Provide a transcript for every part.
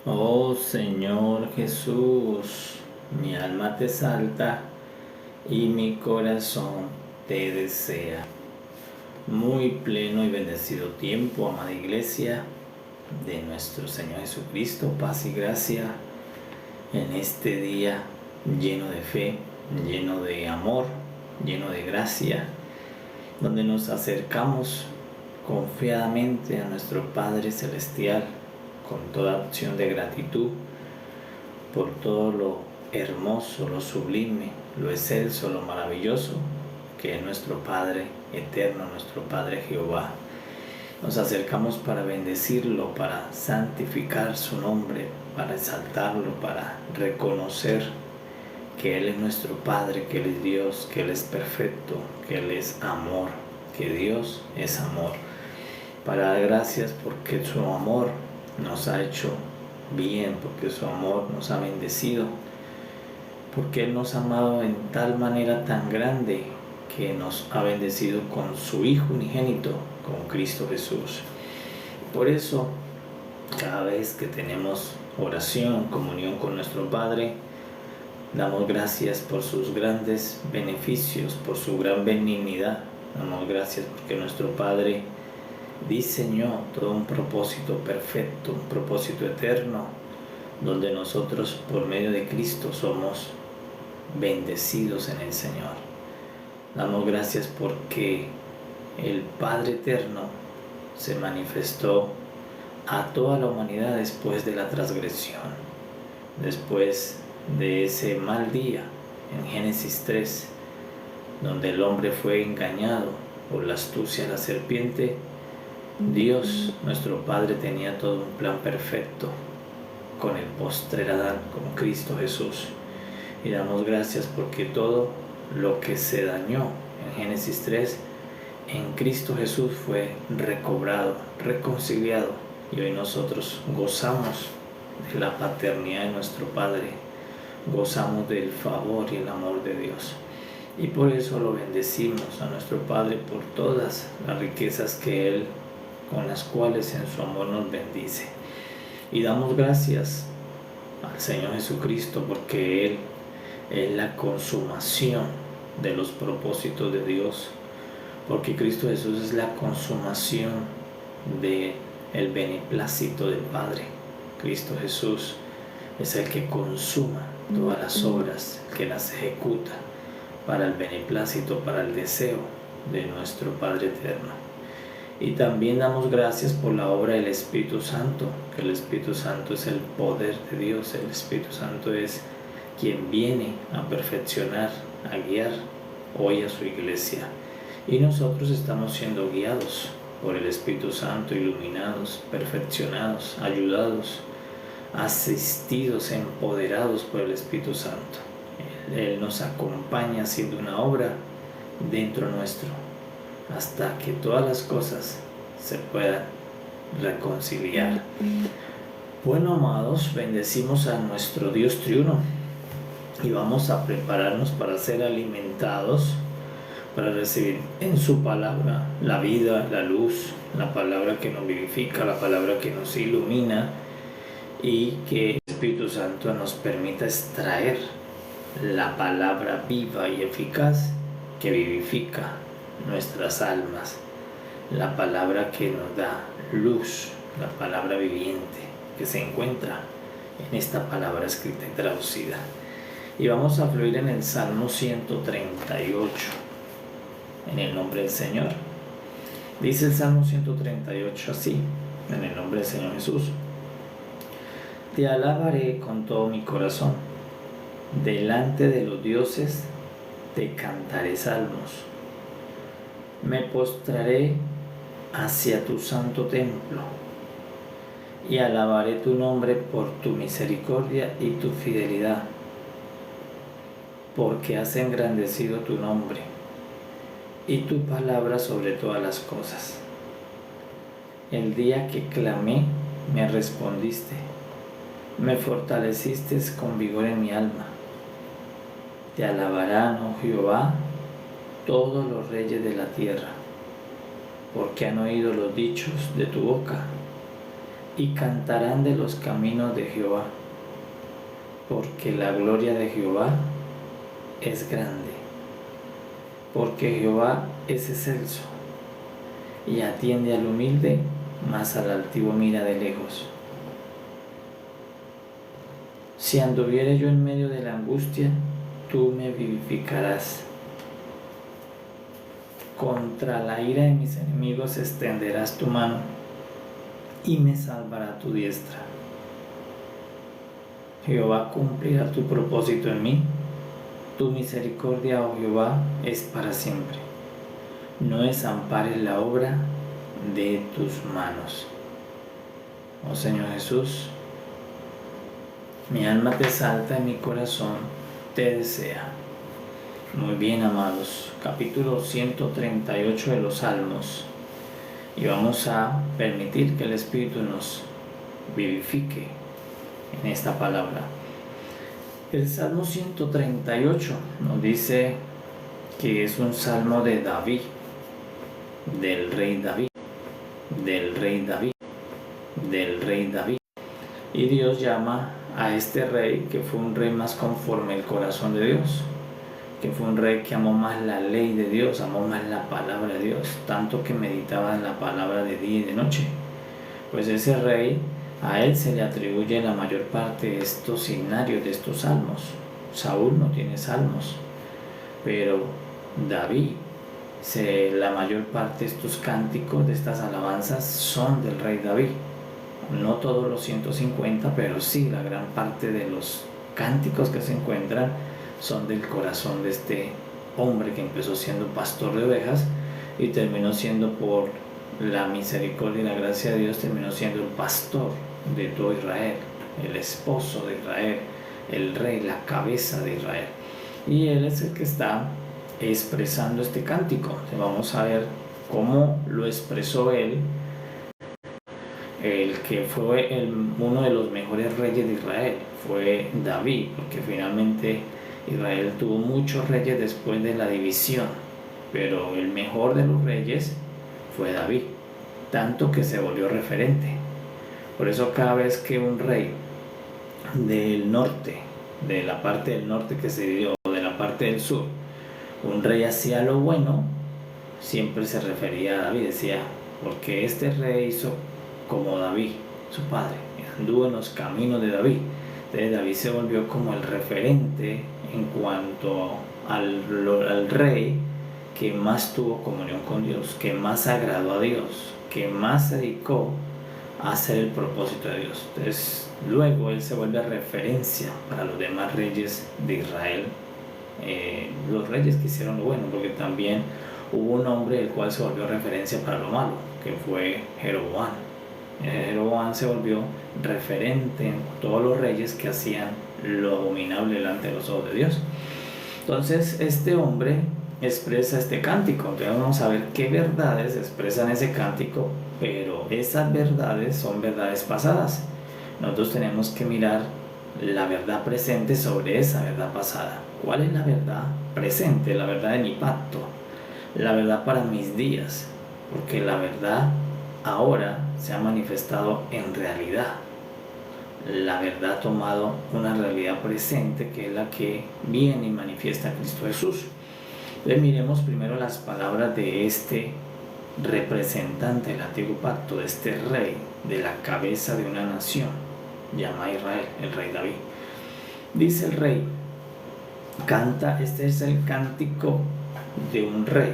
Oh Señor Jesús, mi alma te exalta y mi corazón te desea. Muy pleno y bendecido tiempo, amada Iglesia de nuestro Señor Jesucristo, paz y gracia en este día lleno de fe, lleno de amor, lleno de gracia, donde nos acercamos confiadamente a nuestro Padre Celestial con toda acción de gratitud por todo lo hermoso, lo sublime, lo excelso, lo maravilloso que es nuestro Padre eterno, nuestro Padre Jehová. Nos acercamos para bendecirlo, para santificar su nombre, para exaltarlo, para reconocer que Él es nuestro Padre, que Él es Dios, que Él es perfecto, que Él es amor, que Dios es amor. Para dar gracias porque su amor nos ha hecho bien, porque su amor nos ha bendecido, porque Él nos ha amado en tal manera tan grande que nos ha bendecido con su Hijo unigénito, con Cristo Jesús. Por eso, cada vez que tenemos oración, comunión con nuestro Padre, damos gracias por sus grandes beneficios, por su gran benignidad. Damos gracias porque nuestro Padre diseñó todo un propósito perfecto, un propósito eterno, donde nosotros por medio de Cristo somos bendecidos en el Señor. Damos gracias porque el Padre eterno se manifestó a toda la humanidad después de la transgresión, después de ese mal día en Génesis 3, donde el hombre fue engañado por la astucia de la serpiente. Dios, nuestro Padre, tenía todo un plan perfecto con el postrer Adán, con Cristo Jesús. Y damos gracias porque todo lo que se dañó en Génesis 3, en Cristo Jesús fue recobrado, reconciliado. Y hoy nosotros gozamos de la paternidad de nuestro Padre, gozamos del favor y el amor de Dios. Y por eso lo bendecimos a nuestro Padre por todas las riquezas que Él, con las cuales en su amor nos bendice. Y damos gracias al Señor Jesucristo porque Él es la consumación de los propósitos de Dios, porque Cristo Jesús es la consumación del beneplácito del Padre. Cristo Jesús es el que consuma todas las obras, que las ejecuta para el beneplácito, para el deseo de nuestro Padre eterno. Y también damos gracias por la obra del Espíritu Santo, que el Espíritu Santo es el poder de Dios. El Espíritu Santo es quien viene a perfeccionar, a guiar hoy a su iglesia. Y nosotros estamos siendo guiados por el Espíritu Santo, iluminados, perfeccionados, ayudados, asistidos, empoderados por el Espíritu Santo. Él nos acompaña haciendo una obra dentro nuestro, hasta que todas las cosas se puedan reconciliar. Bueno, amados, bendecimos a nuestro Dios triuno y vamos a prepararnos para ser alimentados, para recibir en su palabra la vida, la luz, la palabra que nos vivifica, la palabra que nos ilumina, y que el Espíritu Santo nos permita extraer la palabra viva y eficaz que vivifica nuestras almas, la palabra que nos da luz, la palabra viviente que se encuentra en esta palabra escrita y traducida. Y vamos a fluir en el Salmo 138, en el nombre del Señor. Dice el Salmo 138 así, en el nombre del Señor Jesús: Te alabaré con todo mi corazón, delante de los dioses te cantaré salmos. Me postraré hacia tu santo templo y alabaré tu nombre por tu misericordia y tu fidelidad, porque has engrandecido tu nombre y tu palabra sobre todas las cosas. El día que clamé, me respondiste, me fortaleciste con vigor en mi alma. Te alabarán, oh Jehová, todos los reyes de la tierra, porque han oído los dichos de tu boca. y cantarán de los caminos de Jehová, porque la gloria de Jehová es grande, porque Jehová es excelso y atiende al humilde, mas al altivo mira de lejos. Si anduviere yo en medio de la angustia, tú me vivificarás. Contra la ira de mis enemigos extenderás tu mano y me salvará tu diestra. Jehová cumplirá tu propósito en mí. Tu misericordia, oh Jehová, es para siempre. No desampares la obra de tus manos. Oh Señor Jesús, mi alma te exalta y mi corazón te desea. Muy bien, amados, capítulo 138 de los Salmos. Y vamos a permitir que el Espíritu nos vivifique en esta palabra. El Salmo 138 nos dice que es un salmo de David, del rey David, del rey David, del rey David. Y Dios llama a este rey, que fue un rey más conforme al corazón de Dios, que fue un rey que amó más la ley de Dios, amó más la palabra de Dios, tanto que meditaba en la palabra de día y de noche. Pues ese rey, a él se le atribuye la mayor parte de estos signarios, de estos salmos. Saúl no tiene salmos, pero David, la mayor parte de estos cánticos, de estas alabanzas, son del rey David. No todos los 150, pero sí la gran parte de los cánticos que se encuentran son del corazón de este hombre que empezó siendo pastor de ovejas y terminó siendo, por la misericordia y la gracia de Dios, terminó siendo el pastor de todo Israel, el esposo de Israel, el rey, la cabeza de Israel. Y él es el que está expresando este cántico. Vamos a ver cómo lo expresó él, el que fue uno de los mejores reyes de Israel, fue David, porque finalmente Israel tuvo muchos reyes después de la división, pero el mejor de los reyes fue David, tanto que se volvió referente. Por eso cada vez que un rey del norte, de la parte del norte que se dio, o de la parte del sur, un rey hacía lo bueno, siempre se refería a David, decía, porque este rey hizo como David, su padre, anduvo en los caminos de David. Entonces David se volvió como el referente en cuanto al rey que más tuvo comunión con Dios, que más agradó a Dios, que más se dedicó a hacer el propósito de Dios. Entonces luego él se vuelve referencia para los demás reyes de Israel, los reyes que hicieron lo bueno, porque también hubo un hombre el cual se volvió referencia para lo malo, que fue Jeroboam. Jeroboam se volvió referente en todos los reyes que hacían lo abominable delante de los ojos de Dios. Entonces este hombre expresa este cántico. Entonces vamos a ver qué verdades expresan ese cántico, pero esas verdades son verdades pasadas. Nosotros tenemos que mirar la verdad presente sobre esa verdad pasada. ¿Cuál es la verdad presente? La verdad de mi pacto, la verdad para mis días, porque la verdad ahora se ha manifestado en realidad. La verdad ha tomado una realidad presente, que es la que viene y manifiesta Cristo Jesús. Entonces miremos primero las palabras de este representante del antiguo pacto, de este rey, de la cabeza de una nación llamada Israel, el rey David. Dice el rey, canta, este es el cántico de un rey,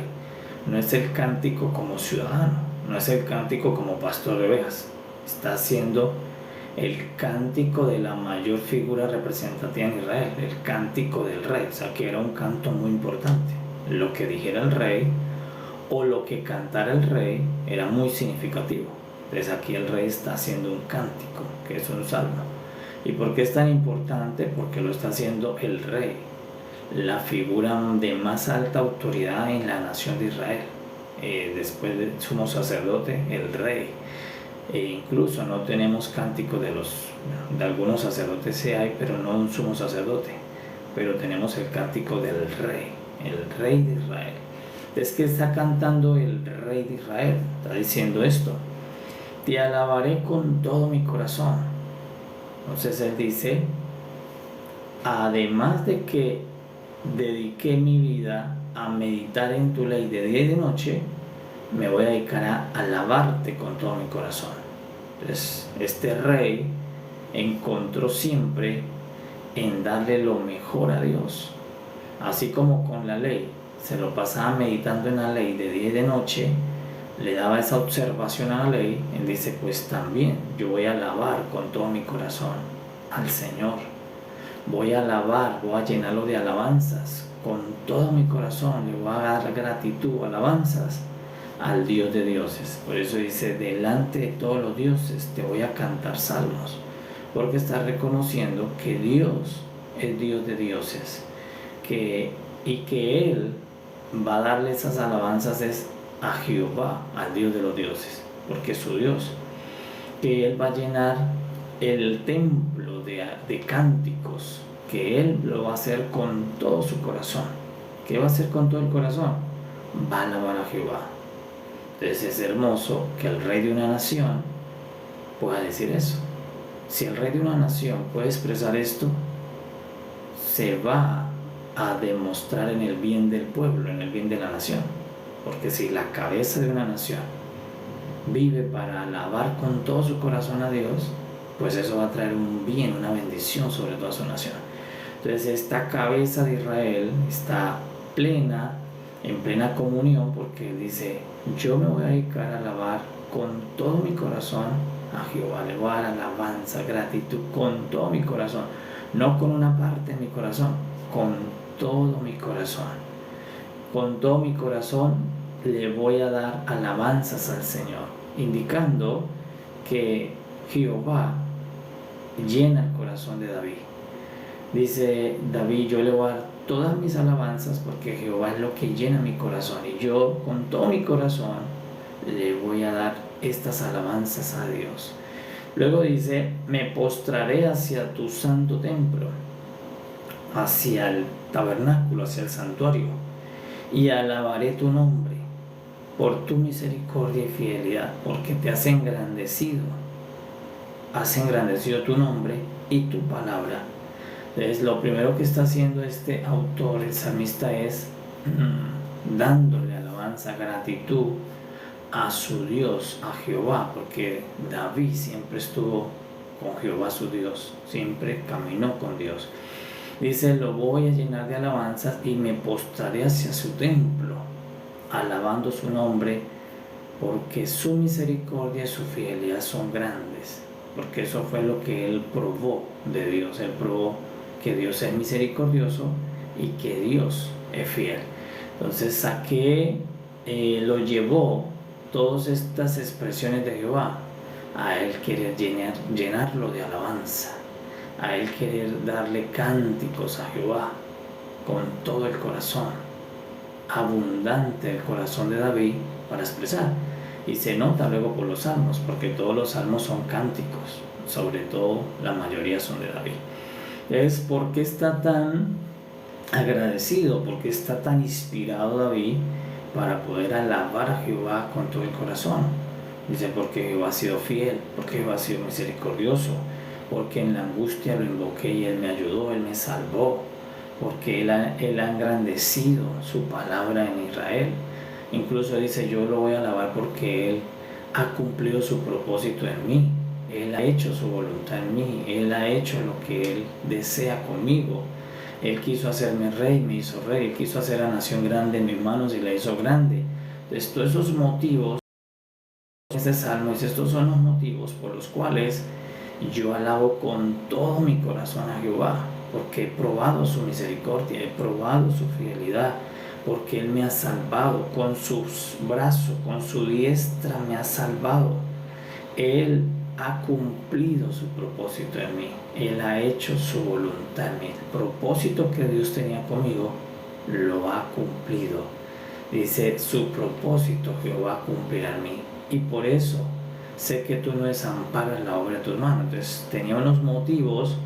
no es el cántico como ciudadano, no es el cántico como pastor de ovejas, está haciendo el cántico de la mayor figura representativa en Israel, el cántico del rey. O sea que era un canto muy importante. Lo que dijera el rey o lo que cantara el rey era muy significativo. Entonces aquí el rey está haciendo un cántico, que es un salmo. ¿Y por qué es tan importante? Porque lo está haciendo el rey, la figura de más alta autoridad en la nación de Israel. Después del sumo sacerdote, el rey. Incluso no tenemos cánticos de algunos sacerdotes, sí hay, pero no un sumo sacerdote, pero tenemos el cántico del rey, el rey de Israel. Es que está cantando el rey de Israel, está diciendo esto. te alabaré con todo mi corazón. Entonces él dice, además de que dediqué mi vida a meditar en tu ley de día y de noche, me voy a dedicar a alabarte con todo mi corazón. Entonces, este rey encontró siempre en darle lo mejor a Dios, así como con la ley. Se lo pasaba meditando en la ley de día y de noche, le daba esa observación a la ley. Él dice, pues también yo voy a alabar con todo mi corazón al Señor. Voy a alabar, voy a llenarlo de alabanzas con todo mi corazón. Le voy a dar gratitud, alabanzas al Dios de dioses. Por eso dice, delante de todos los dioses te voy a cantar salmos, porque está reconociendo que Dios es Dios de dioses, y que Él va a darle esas alabanzas es a Jehová, al Dios de los dioses, porque es su Dios, que Él va a llenar el templo de cánticos, que Él lo va a hacer con todo su corazón. ¿Qué va a hacer con todo el corazón? Va a alabar a Jehová. Entonces es hermoso que el rey de una nación pueda decir eso. Si el rey de una nación puede expresar esto, se va a demostrar en el bien del pueblo, en el bien de la nación. Porque si la cabeza de una nación vive para alabar con todo su corazón a Dios, pues eso va a traer un bien, una bendición sobre toda su nación. Entonces esta cabeza de Israel está en plena comunión, porque dice, yo me voy a dedicar a alabar con todo mi corazón a Jehová. Le voy a dar alabanza, gratitud con todo mi corazón, no con una parte de mi corazón, con todo mi corazón. Con todo mi corazón le voy a dar alabanzas al Señor, indicando que Jehová llena el corazón de David. Dice David, yo le voy a dar todas mis alabanzas porque Jehová es lo que llena mi corazón, y yo con todo mi corazón le voy a dar estas alabanzas a Dios. Luego dice, me postraré hacia tu santo templo, hacia el tabernáculo, hacia el santuario, y alabaré tu nombre por tu misericordia y fidelidad, porque te has engrandecido tu nombre y tu palabra. Entonces lo primero que está haciendo este autor, el salmista, es dándole alabanza, gratitud a su Dios, a Jehová, porque David siempre estuvo con Jehová su Dios, siempre caminó con Dios. Dice, lo voy a llenar de alabanzas y me postraré hacia su templo, alabando su nombre, porque su misericordia y su fidelidad son grandes. Porque eso fue lo que él probó de Dios. Él probó que Dios es misericordioso y que Dios es fiel. Entonces, ¿a qué lo llevó todas estas expresiones de Jehová? A él querer llenarlo de alabanza, a él querer darle cánticos a Jehová con todo el corazón, abundante el corazón de David para expresar. Y se nota luego por los salmos, porque todos los salmos son cánticos, sobre todo la mayoría son de David. Es porque está tan agradecido, porque está tan inspirado David para poder alabar a Jehová con todo el corazón. Dice, porque Jehová ha sido fiel, porque Jehová ha sido misericordioso, porque en la angustia lo invoqué y Él me ayudó, Él me salvó, porque Él ha engrandecido su palabra en Israel. Incluso dice, yo lo voy a alabar porque Él ha cumplido su propósito en mí, Él ha hecho su voluntad en mí, Él ha hecho lo que Él desea conmigo. Él quiso hacerme rey, me hizo rey, Él quiso hacer a nación grande en mis manos y la hizo grande. Entonces todos esos motivos, este salmo dice, estos son los motivos por los cuales yo alabo con todo mi corazón a Jehová, porque he probado su misericordia, he probado su fidelidad, porque Él me ha salvado con sus brazos, con su diestra me ha salvado. Él ha cumplido su propósito en mí, Él ha hecho su voluntad en mí. El propósito que Dios tenía conmigo lo ha cumplido. Dice, su propósito Jehová cumplirá en mí, y por eso sé que tú no desamparas la obra de tus manos. Entonces tenía unos motivos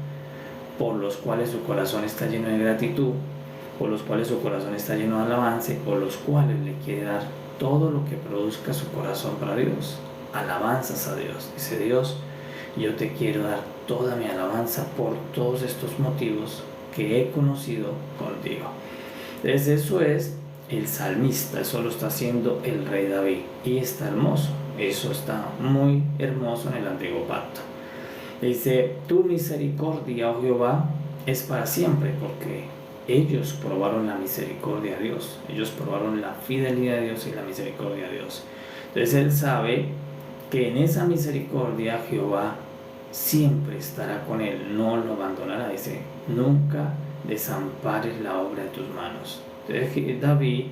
por los cuales su corazón está lleno de gratitud, por los cuales su corazón está lleno de alabanza, y por los cuales le quiere dar todo lo que produzca su corazón para Dios. alabanzas a Dios. Dice Dios, yo te quiero dar toda mi alabanza por todos estos motivos que he conocido contigo. Entonces eso es el salmista, eso lo está haciendo el rey David y está hermoso, eso está muy hermoso en el antiguo pacto. Dice, tu misericordia, oh Jehová, es para siempre, porque ellos probaron la misericordia de Dios, ellos probaron la fidelidad de Dios y la misericordia de Dios. Entonces él sabe que en esa misericordia Jehová siempre estará con él, no lo abandonará. Dice, nunca desampares la obra de tus manos. Entonces David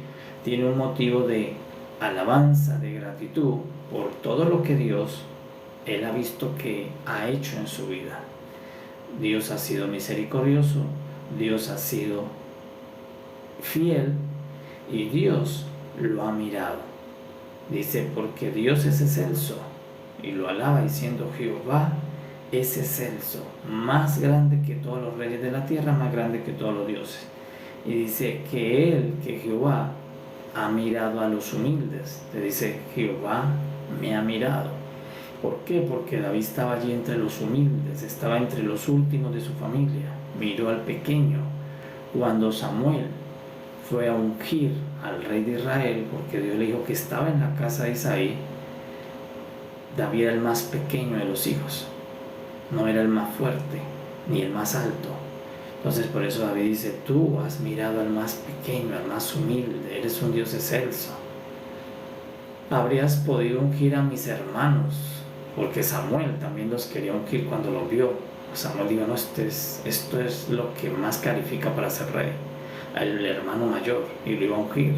tiene un motivo de alabanza, de gratitud por todo lo que Dios, él ha visto que ha hecho en su vida. Dios ha sido misericordioso, Dios ha sido fiel y Dios lo ha mirado. Dice, porque Dios es excelso, y lo alaba diciendo, Jehová es excelso, más grande que todos los reyes de la tierra, más grande que todos los dioses. Y dice que él, que Jehová, ha mirado a los humildes. Te dice, Jehová me ha mirado. ¿Por qué? Porque David estaba allí entre los humildes, estaba entre los últimos de su familia, miró al pequeño. Cuando Samuel fue a ungir al rey de Israel, porque Dios le dijo que estaba en la casa de Isaí, David era el más pequeño de los hijos, no era el más fuerte, ni el más alto. Entonces por eso David dice, tú has mirado al más pequeño, al más humilde, eres un Dios excelso. Habrías podido ungir a mis hermanos, porque Samuel también los quería ungir cuando los vio. Samuel dijo, no, esto es lo que más califica para ser rey. El hermano mayor, y lo iba a ungir.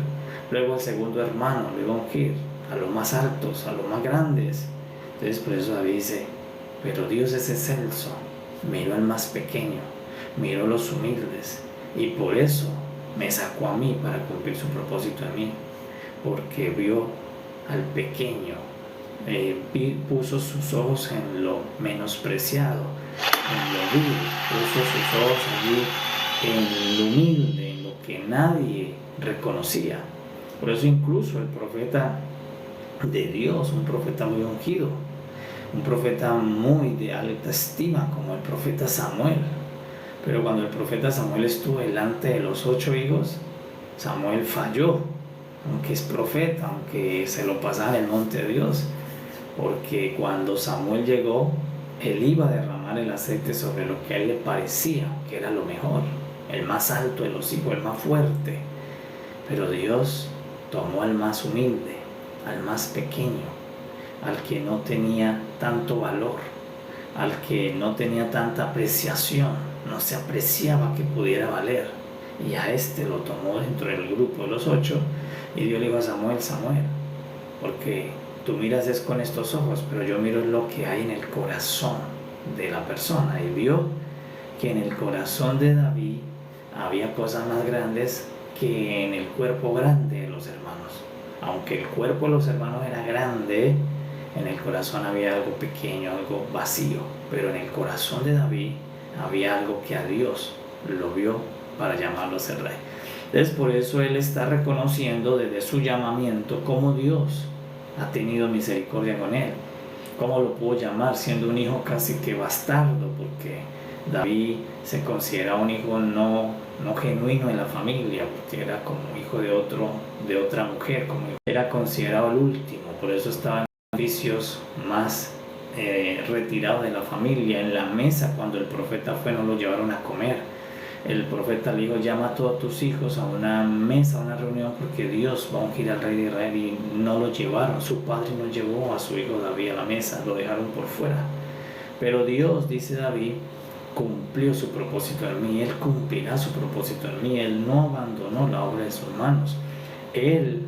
Luego el segundo hermano lo iba a ungir, a los más altos, a los más grandes. Entonces por eso David dice, pero Dios es excelso, miró al más pequeño, miró a los humildes, y por eso me sacó a mí para cumplir su propósito en mí, porque vio al pequeño, puso sus ojos en lo menospreciado, en lo vil, puso sus ojos allí en lo humilde, en lo que nadie reconocía. Por eso incluso el profeta de Dios, un profeta muy ungido, un profeta muy de alta estima como el profeta Samuel, pero cuando el profeta Samuel estuvo delante de los 8 hijos, Samuel falló, aunque es profeta, aunque se lo pasaba en el monte de Dios, porque cuando Samuel llegó, él iba a derramar el aceite sobre lo que a él le parecía que era lo mejor, el más alto de los hijos, el más fuerte, pero Dios tomó al más humilde, al más pequeño, al que no tenía tanto valor, al que no tenía tanta apreciación, no se apreciaba que pudiera valer, y a este lo tomó dentro del grupo de los 8, y Dios le dijo a Samuel, Samuel, porque tú miras es con estos ojos, pero yo miro lo que hay en el corazón de la persona, y vio que en el corazón de David había cosas más grandes que en el cuerpo grande de los hermanos. Aunque el cuerpo de los hermanos era grande, en el corazón había algo pequeño, algo vacío, pero en el corazón de David había algo que a Dios lo vio para llamarlo a ser rey. Entonces por eso él está reconociendo desde su llamamiento cómo Dios ha tenido misericordia con él, cómo lo pudo llamar siendo un hijo casi que bastardo, porque David se considera un hijo no genuino en la familia, porque era como hijo de otra mujer, como era considerado el último, por eso estaba en vicios más retirado de la familia. En la mesa, cuando el profeta fue, no lo llevaron a comer. El profeta le dijo, llama a todos tus hijos a una mesa, a una reunión, porque Dios va a ungir al rey de Israel, y no lo llevaron. Su padre no llevó a su hijo David a la mesa, lo dejaron por fuera. Pero Dios, dice David, cumplió su propósito en mí, Él cumplirá su propósito en mí. Él no abandonó la obra de sus manos. Él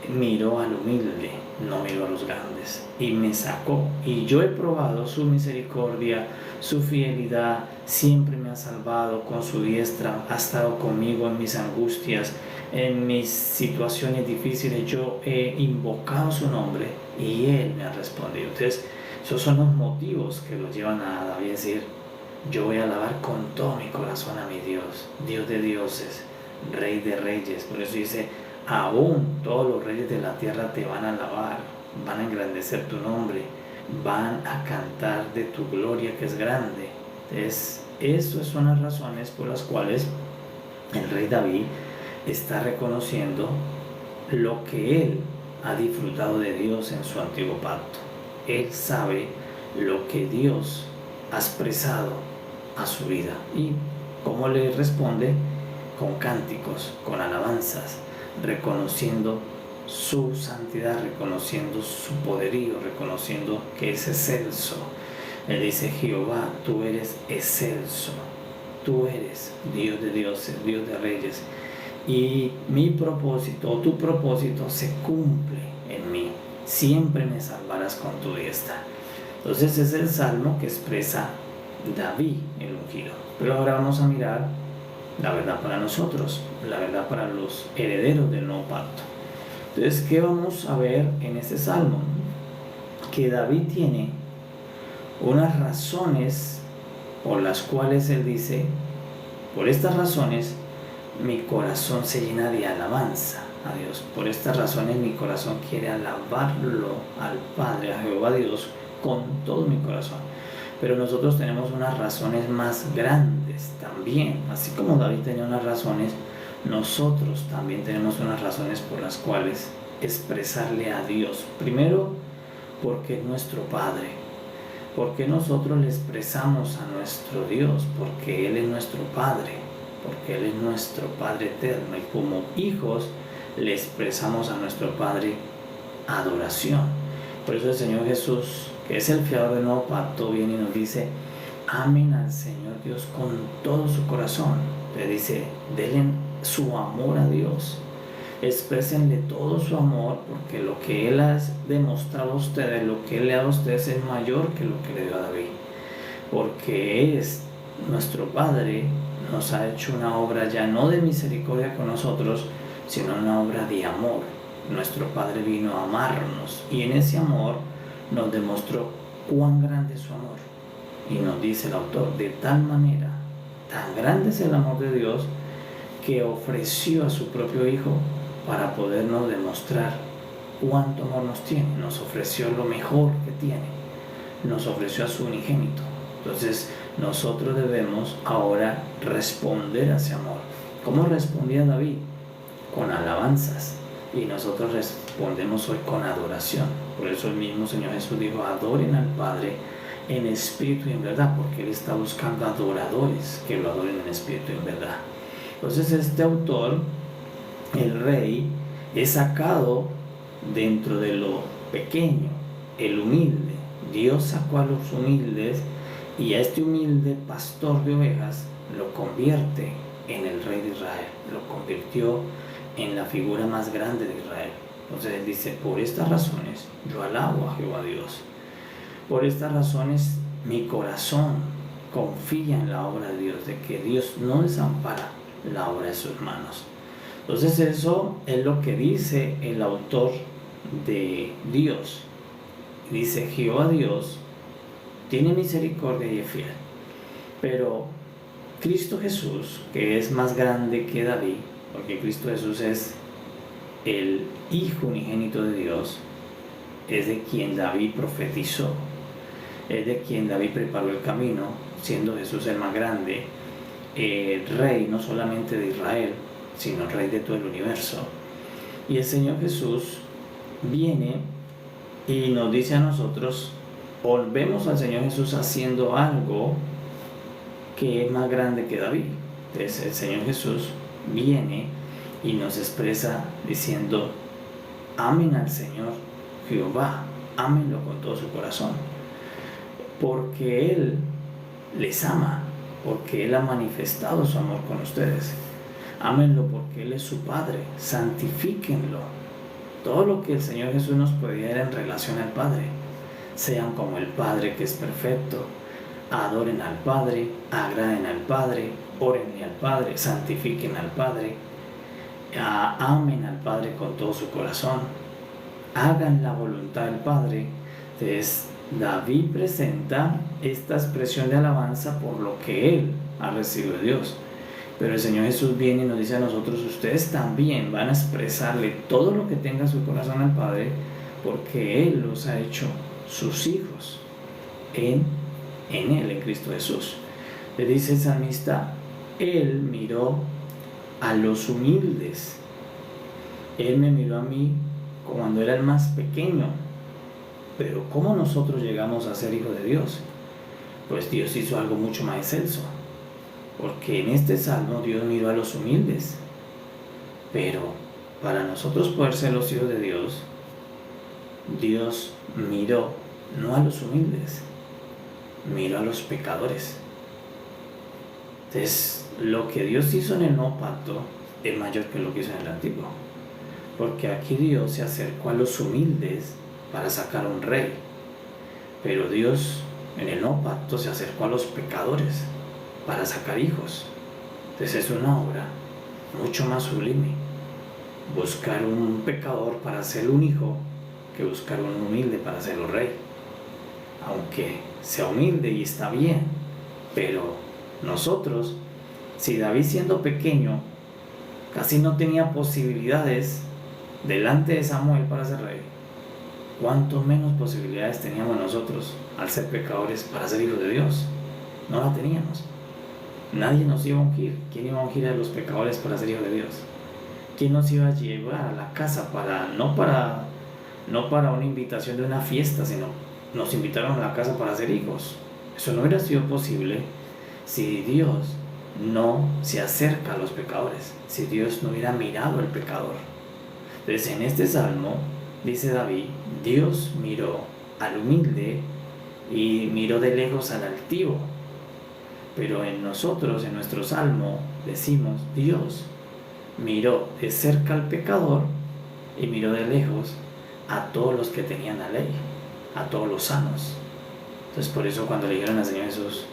miró al humilde, no miró a los grandes, y me sacó, y yo he probado su misericordia, su fidelidad, siempre me ha salvado con su diestra, ha estado conmigo en mis angustias, en mis situaciones difíciles. Yo he invocado su nombre y Él me ha respondido. Entonces esos son los motivos que lo llevan a David a decir, yo voy a alabar con todo mi corazón a mi Dios, Dios de dioses, Rey de reyes. Por eso dice, aún todos los reyes de la tierra te van a alabar. van a engrandecer tu nombre, van a cantar de tu gloria que es grande. Esas son las razones por las cuales el rey David está reconociendo lo que él ha disfrutado de Dios en su antiguo pacto. Él sabe lo que Dios ha expresado a su vida y cómo le responde: con cánticos, con alabanzas, reconociendo su santidad, reconociendo su poderío, reconociendo que es excelso. Él dice: Jehová, tú eres excelso, tú eres Dios de dioses, Dios de reyes, y mi propósito, o tu propósito, se cumple en mí. Siempre me salvarás con tu diestra. Entonces es el salmo que expresa David, el ungido. Pero ahora vamos a mirar la verdad para nosotros, la verdad para los herederos del nuevo pacto. Entonces, ¿qué vamos a ver en este salmo? Que David tiene unas razones por las cuales él dice: por estas razones mi corazón se llena de alabanza a Dios. Por estas razones mi corazón quiere alabarlo al Padre, a Jehová Dios, con todo mi corazón. Pero nosotros tenemos unas razones más grandes también. Así como David tenía unas razones, nosotros también tenemos unas razones por las cuales expresarle a Dios. Primero, porque es nuestro Padre. Porque nosotros le expresamos a nuestro Dios, porque Él es nuestro Padre, porque Él es nuestro Padre eterno, y como hijos le expresamos a nuestro Padre adoración. Por eso el Señor Jesús, que es el fiador del nuevo pacto, viene y nos dice: amen al Señor Dios con todo su corazón. Le dice: denle su amor a Dios, exprésenle todo su amor, porque lo que Él ha demostrado a ustedes, lo que Él le da a ustedes, es mayor que lo que le dio a David, porque es nuestro Padre. Nos ha hecho una obra ya no de misericordia con nosotros, sino una obra de amor. Nuestro Padre vino a amarnos, y en ese amor nos demostró cuán grande es su amor. Y nos dice el autor: de tal manera, tan grande es el amor de Dios, que ofreció a su propio Hijo para podernos demostrar cuánto amor nos tiene. Nos ofreció lo mejor que tiene, nos ofreció a su unigénito. Entonces nosotros debemos ahora responder a ese amor. ¿Cómo respondía David? Con alabanzas. Y nosotros respondemos hoy con adoración. Por eso el mismo Señor Jesús dijo: adoren al Padre en espíritu y en verdad, porque Él está buscando adoradores que lo adoren en espíritu y en verdad. Entonces este autor, el rey, es sacado dentro de lo pequeño, el humilde. Dios sacó a los humildes, y a este humilde pastor de ovejas lo convierte en el rey de Israel, lo convirtió en la figura más grande de Israel. Entonces él dice: por estas razones yo alabo a Jehová Dios. Por estas razones mi corazón confía en la obra de Dios, de que Dios no desampara la obra de sus manos. Entonces eso es lo que dice el autor de Dios. Dice: Jehová Dios tiene misericordia y es fiel. Pero Cristo Jesús, que es más grande que David, porque Cristo Jesús es el Hijo unigénito de Dios, es de quien David profetizó, es de quien David preparó el camino, siendo Jesús el más grande, rey no solamente de Israel, sino rey de todo el universo. Y el Señor Jesús viene y nos dice a nosotros, o vemos al Señor Jesús haciendo algo que es más grande que David. Entonces el Señor Jesús viene y nos expresa diciendo: amen al Señor Jehová, ámenlo con todo su corazón, porque Él les ama, porque Él ha manifestado su amor con ustedes. Ámenlo porque Él es su Padre, santifíquenlo. Todo lo que el Señor Jesús nos pedía era en relación al Padre. Sean como el Padre que es perfecto, adoren al Padre, agraden al Padre, órenle al Padre, santifiquen al Padre, amen al Padre con todo su corazón, hagan la voluntad del Padre. Entonces David presenta esta expresión de alabanza por lo que él ha recibido de Dios. Pero el Señor Jesús viene y nos dice a nosotros: ustedes también van a expresarle todo lo que tenga su corazón al Padre, porque Él los ha hecho sus hijos en Él, en Cristo Jesús. Le dice el salmista, Él miró a los humildes. Él me miró a mí cuando era el más pequeño. Pero ¿cómo nosotros llegamos a ser hijos de Dios? Pues Dios hizo algo mucho más excelso. Porque en este salmo Dios miró a los humildes. Pero para nosotros poder ser los hijos de Dios, Dios miró no a los humildes, miró a los pecadores. Entonces, lo que Dios hizo en el nuevo pacto es mayor que lo que hizo en el antiguo. Porque aquí Dios se acercó a los humildes para sacar un rey. Pero Dios en el nuevo pacto se acercó a los pecadores para sacar hijos. Entonces es una obra mucho más sublime buscar un pecador para ser un hijo que buscar un humilde para ser un rey. Aunque sea humilde y está bien, pero nosotros, si David siendo pequeño casi no tenía posibilidades delante de Samuel para ser rey, ¿cuánto menos posibilidades teníamos nosotros al ser pecadores para ser hijos de Dios? No la teníamos. Nadie nos iba a ungir. ¿Quién iba a ungir a los pecadores para ser hijos de Dios? ¿Quién nos iba a llevar a la casa no para una invitación de una fiesta, sino nos invitaron a la casa para ser hijos? Eso no hubiera sido posible si Dios no se acerca a los pecadores, si Dios no hubiera mirado al pecador. Entonces en este salmo dice David, Dios miró al humilde y miró de lejos al altivo. Pero en nosotros, en nuestro salmo, decimos, Dios miró de cerca al pecador y miró de lejos a todos los que tenían la ley, a todos los sanos. Entonces por eso cuando le dijeron al Señor Jesús,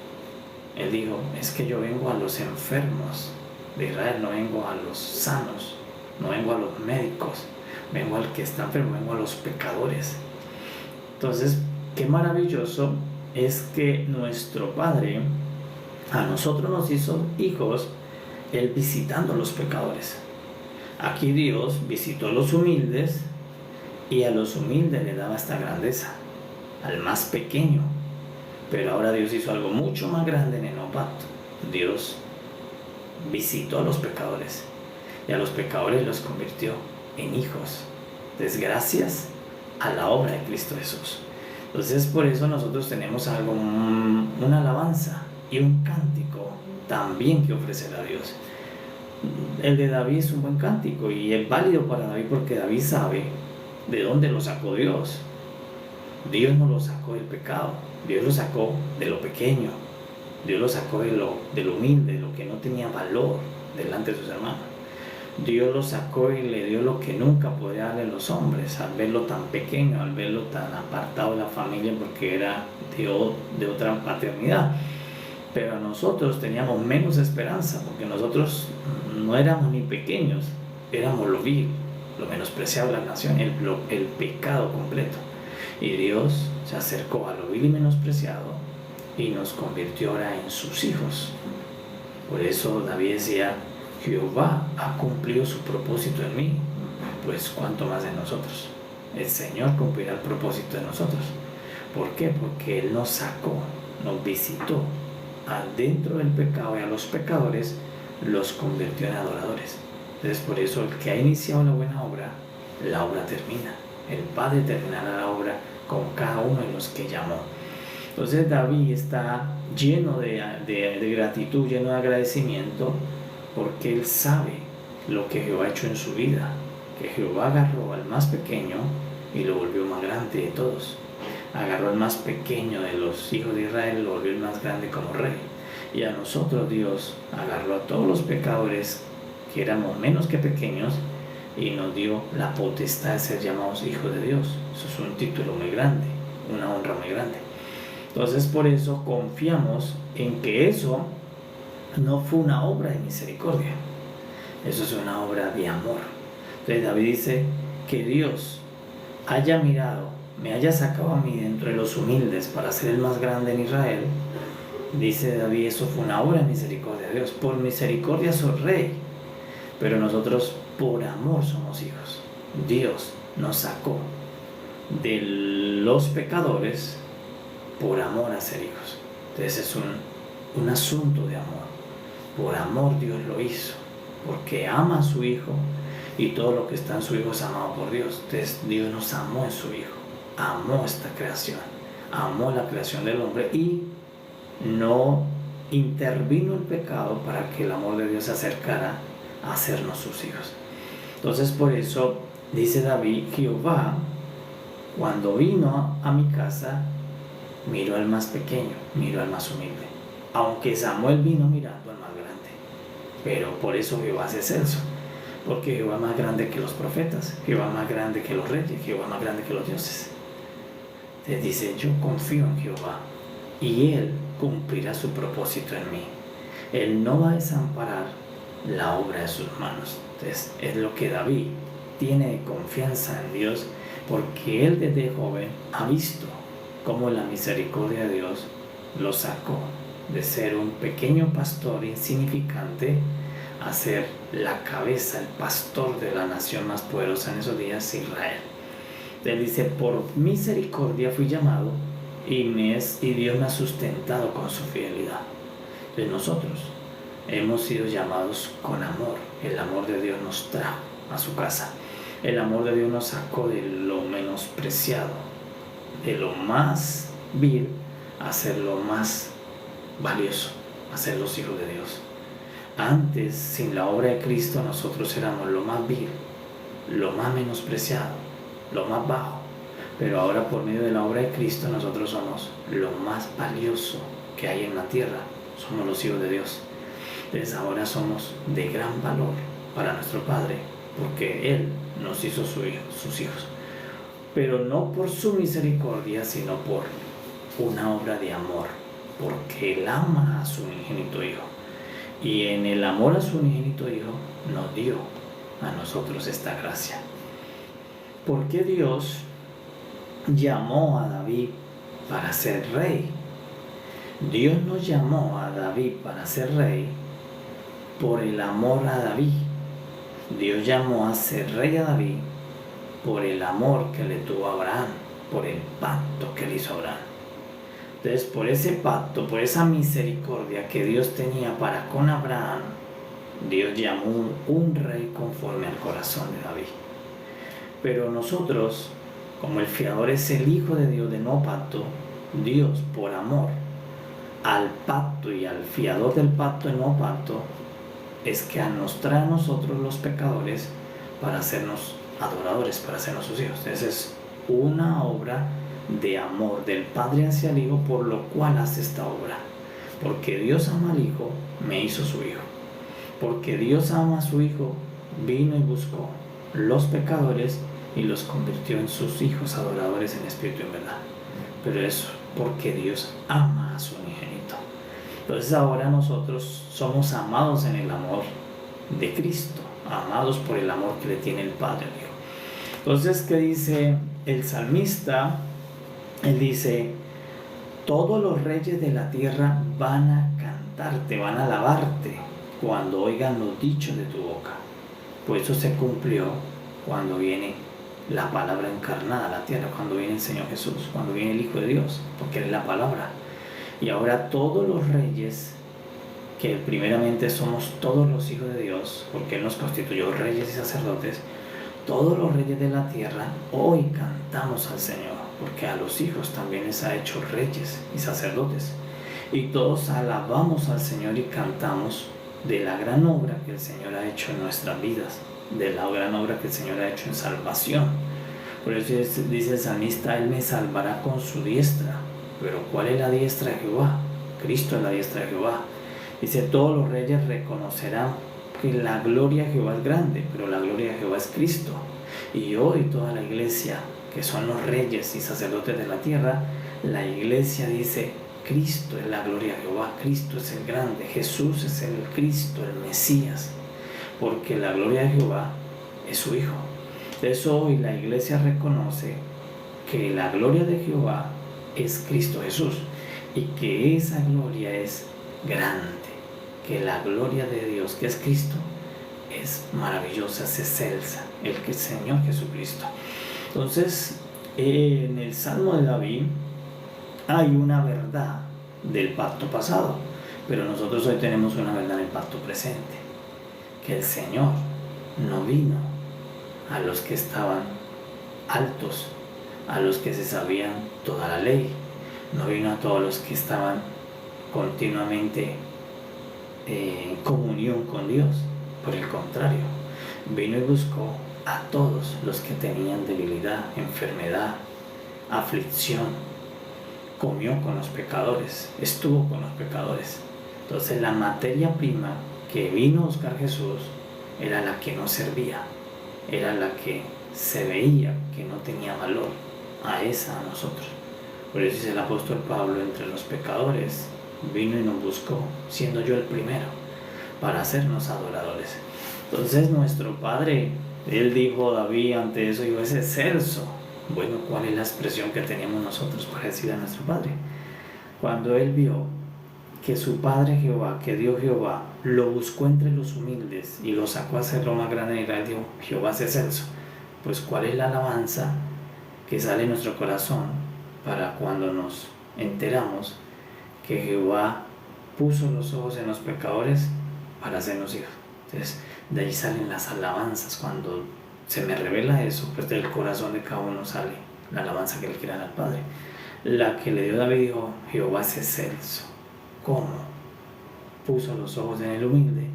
Él dijo, es que yo vengo a los enfermos de Israel, no vengo a los sanos, no vengo a los médicos, vengo al que está enfermo, vengo a los pecadores. Entonces, qué maravilloso es que nuestro Padre a nosotros nos hizo hijos, Él visitando a los pecadores. Aquí Dios visitó a los humildes y a los humildes le daba esta grandeza, al más pequeño. Pero ahora Dios hizo algo mucho más grande en el nuevo pacto. Dios visitó a los pecadores y a los pecadores los convirtió en hijos. Entonces, gracias a la obra de Cristo Jesús. Entonces, por eso nosotros tenemos algo, una alabanza y un cántico también que ofrecer a Dios. El de David es un buen cántico y es válido para David porque David sabe de dónde lo sacó Dios. Dios no lo sacó del pecado, Dios lo sacó de lo pequeño, Dios lo sacó de lo humilde, de lo que no tenía valor delante de sus hermanos. Dios lo sacó y le dio lo que nunca podía darle los hombres, al verlo tan pequeño, al verlo tan apartado de la familia porque era de otra paternidad. Pero a nosotros teníamos menos esperanza porque nosotros no éramos ni pequeños, éramos lo vil, lo menospreciado de la nación, el pecado completo. Y Dios se acercó a lo vil y menospreciado y nos convirtió ahora en sus hijos. Por eso David decía, Jehová ha cumplido su propósito en mí, pues cuánto más en nosotros. El Señor cumplirá el propósito de nosotros. ¿Por qué? Porque Él nos sacó, nos visitó adentro del pecado y a los pecadores los convirtió en adoradores. Entonces por eso el que ha iniciado la buena obra, la obra termina. El Padre terminará la obra con cada uno de los que llamó. Entonces David está lleno de gratitud, lleno de agradecimiento, porque él sabe lo que Jehová ha hecho en su vida, que Jehová agarró al más pequeño y lo volvió más grande de todos. Agarró al más pequeño de los hijos de Israel y lo volvió el más grande como rey. Y a nosotros Dios agarró a todos los pecadores que éramos menos que pequeños y nos dio la potestad de ser llamados hijos de Dios. Eso es un título muy grande, una honra muy grande. Entonces por eso confiamos en que eso no fue una obra de misericordia, eso es una obra de amor. Entonces David dice que Dios haya mirado, me haya sacado a mí dentro de los humildes para ser el más grande en Israel. Dice David, eso fue una obra de misericordia de Dios. Por misericordia soy rey, pero nosotros por amor somos hijos. Dios nos sacó de los pecadores por amor a ser hijos. Entonces es un asunto de amor. Por amor Dios lo hizo, porque ama a su Hijo y todo lo que está en su Hijo es amado por Dios. Entonces Dios nos amó en su Hijo, amó esta creación, amó la creación del hombre y no intervino el pecado para que el amor de Dios se acercara a hacernos sus hijos. Entonces por eso dice David: Jehová, cuando vino a mi casa, miró al más pequeño, miró al más humilde. Aunque Samuel vino mirando al más grande. Pero por eso Jehová es excelso. Porque Jehová es más grande que los profetas, Jehová es más grande que los reyes, Jehová es más grande que los dioses. Entonces dice: yo confío en Jehová y Él cumplirá su propósito en mí. Él no va a desamparar la obra de sus manos. Entonces es lo que David tiene de confianza en Dios, porque él desde joven ha visto cómo la misericordia de Dios lo sacó de ser un pequeño pastor insignificante a ser la cabeza, el pastor de la nación más poderosa en esos días, Israel. Él dice: por misericordia fui llamado y Dios me ha sustentado con su fidelidad. Entonces nosotros hemos sido llamados con amor. El amor de Dios nos trajo a su casa. El amor de Dios nos sacó de lo menospreciado, de lo más vil, a ser lo más valioso, a ser los hijos de Dios. Antes, sin la obra de Cristo, nosotros éramos lo más vil, lo más menospreciado, lo más bajo. Pero ahora, por medio de la obra de Cristo, nosotros somos lo más valioso que hay en la tierra. Somos los hijos de Dios. Entonces ahora somos de gran valor para nuestro Padre, porque Él nos hizo sus hijos. Pero no por su misericordia, sino por una obra de amor, porque Él ama a su unigénito Hijo. Y en el amor a su unigénito Hijo nos dio a nosotros esta gracia. ¿Por qué Dios llamó a David para ser rey? Dios nos llamó a David para ser rey por el amor a David. Dios llamó a ser rey a David por el amor que le tuvo a Abraham, por el pacto que le hizo a Abraham. Entonces, por ese pacto, por esa misericordia que Dios tenía para con Abraham, Dios llamó un rey conforme al corazón de David. Pero nosotros, como el fiador es el Hijo de Dios del nuevo pacto, Dios, por amor al pacto y al fiador del pacto, el nuevo pacto, es que nos trae a nosotros los pecadores para hacernos adoradores, para hacernos sus hijos. Esa es una obra de amor del Padre hacia el Hijo, por lo cual hace esta obra. Porque Dios ama al Hijo, me hizo su Hijo. Porque Dios ama a su Hijo, vino y buscó los pecadores y los convirtió en sus hijos adoradores en espíritu y en verdad. Pero eso porque Dios ama a su unigénito. Entonces ahora nosotros somos amados en el amor de Cristo, amados por el amor que le tiene el Padre al Hijo. Entonces, ¿qué dice el salmista? Él dice: todos los reyes de la tierra van a cantarte, van a alabarte cuando oigan los dichos de tu boca. Pues eso se cumplió cuando viene la palabra encarnada a la tierra, cuando viene el Señor Jesús, cuando viene el Hijo de Dios, porque Él es la palabra. Y ahora todos los reyes, que primeramente somos todos los hijos de Dios, porque Él nos constituyó reyes y sacerdotes, todos los reyes de la tierra hoy cantamos al Señor, porque a los hijos también les ha hecho reyes y sacerdotes. Y todos alabamos al Señor y cantamos de la gran obra que el Señor ha hecho en nuestras vidas, de la gran obra que el Señor ha hecho en salvación. Por eso dice el salmista: Él me salvará con su diestra. Pero ¿cuál es la diestra de Jehová? Cristo es la diestra de Jehová. Dice: todos los reyes reconocerán que la gloria de Jehová es grande, pero la gloria de Jehová es Cristo. Y hoy toda la iglesia, que son los reyes y sacerdotes de la tierra, la iglesia dice: Cristo es la gloria de Jehová, Cristo es el grande, Jesús es el Cristo, el Mesías, porque la gloria de Jehová es su Hijo. De eso hoy la iglesia reconoce que la gloria de Jehová es Cristo Jesús, y que esa gloria es grande, que la gloria de Dios, que es Cristo, es maravillosa, es excelsa, el Señor Jesucristo. Entonces, En el Salmo de David hay una verdad del pacto pasado, pero nosotros hoy tenemos una verdad en el pacto presente, que el Señor no vino a los que estaban altos, a los que se sabían toda la ley, no vino a todos los que estaban continuamente en comunión con Dios. Por el contrario, vino y buscó a todos los que tenían debilidad, enfermedad, aflicción. Comió con los pecadores, estuvo con los pecadores. Entonces la materia prima que vino a buscar Jesús era la que no servía, era la que se veía que no tenía valor, a esa a nosotros. Por eso dice el apóstol Pablo, entre los pecadores vino y nos buscó, siendo yo el primero, para hacernos adoradores. Entonces nuestro Padre, él dijo, David ante eso dijo, es excelso. Bueno, ¿cuál es la expresión que teníamos nosotros para decir a nuestro Padre? Cuando él vio que su Padre Jehová, que Dios Jehová, lo buscó entre los humildes y lo sacó a ser lo más grande de Israel, dijo, Jehová es excelso. Pues ¿cuál es la alabanza que sale en nuestro corazón para cuando nos enteramos que Jehová puso los ojos en los pecadores para hacernos hijos? Entonces, de ahí salen las alabanzas. Cuando se me revela eso, pues del corazón de cada uno sale la alabanza que le quieran al Padre. La que le dio David dijo, Jehová es excelso. ¿Cómo? Puso los ojos en el humilde,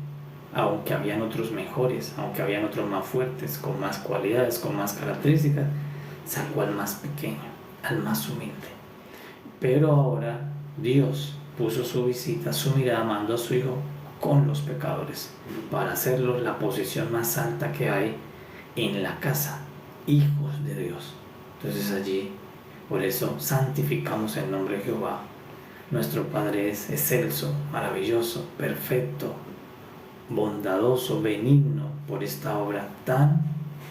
aunque habían otros mejores, aunque habían otros más fuertes, con más cualidades, con más características, sacó al más pequeño, al más humilde. Pero ahora Dios puso su visita, su mirada, mandó a su Hijo con los pecadores, para hacerlos la posición más alta que hay en la casa, hijos de Dios. Entonces allí, por eso santificamos el nombre de Jehová. Nuestro Padre es excelso, maravilloso, perfecto, bondadoso, benigno por esta obra tan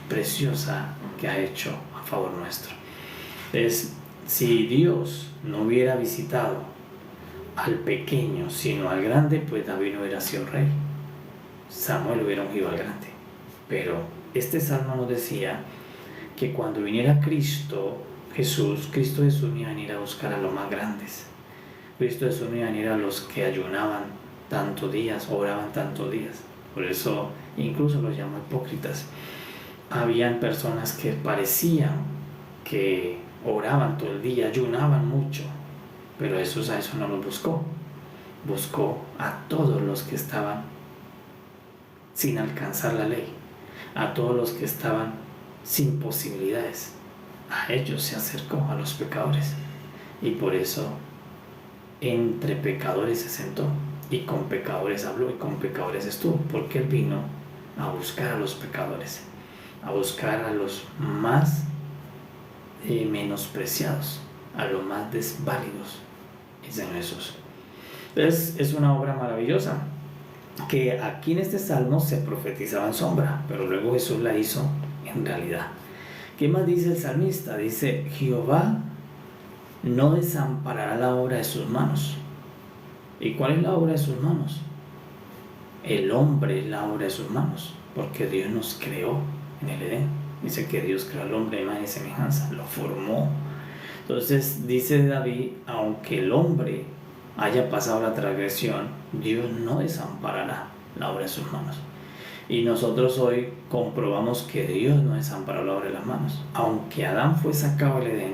preciosa que ha hecho a favor nuestro. Entonces, si Dios no hubiera visitado al pequeño, sino al grande, pues David no hubiera sido rey. Samuel hubiera ungido al grande. Pero este salmo nos decía que cuando viniera Cristo Jesús no iba a venir a buscar a los más grandes. Cristo Jesús no iba a venir a los que ayunaban tantos días, oraban tantos días. Por eso incluso los llamó hipócritas. Habían personas que parecían que oraban todo el día, ayunaban mucho, pero Jesús a eso no los buscó. Buscó a todos los que estaban sin alcanzar la ley, a todos los que estaban sin posibilidades. A ellos se acercó, a los pecadores, y por eso entre pecadores se sentó, y con pecadores habló, y con pecadores estuvo, porque Él vino a buscar a los pecadores, a buscar a los más menospreciados, a los más desválidos, el Señor Jesús. Entonces es una obra maravillosa, que aquí en este salmo se profetizaba en sombra, pero luego Jesús la hizo en realidad. ¿Qué más dice el salmista? Dice, Jehová no desamparará la obra de sus manos. ¿Y cuál es la obra de sus manos? El hombre es la obra de sus manos, porque Dios nos creó en el Edén. Dice que Dios creó al hombre de imagen y semejanza, lo formó. Entonces dice David, aunque el hombre haya pasado la transgresión, Dios no desamparará la obra de sus manos. Y nosotros hoy comprobamos que Dios no desamparó la obra de las manos. Aunque Adán fue sacado del Edén,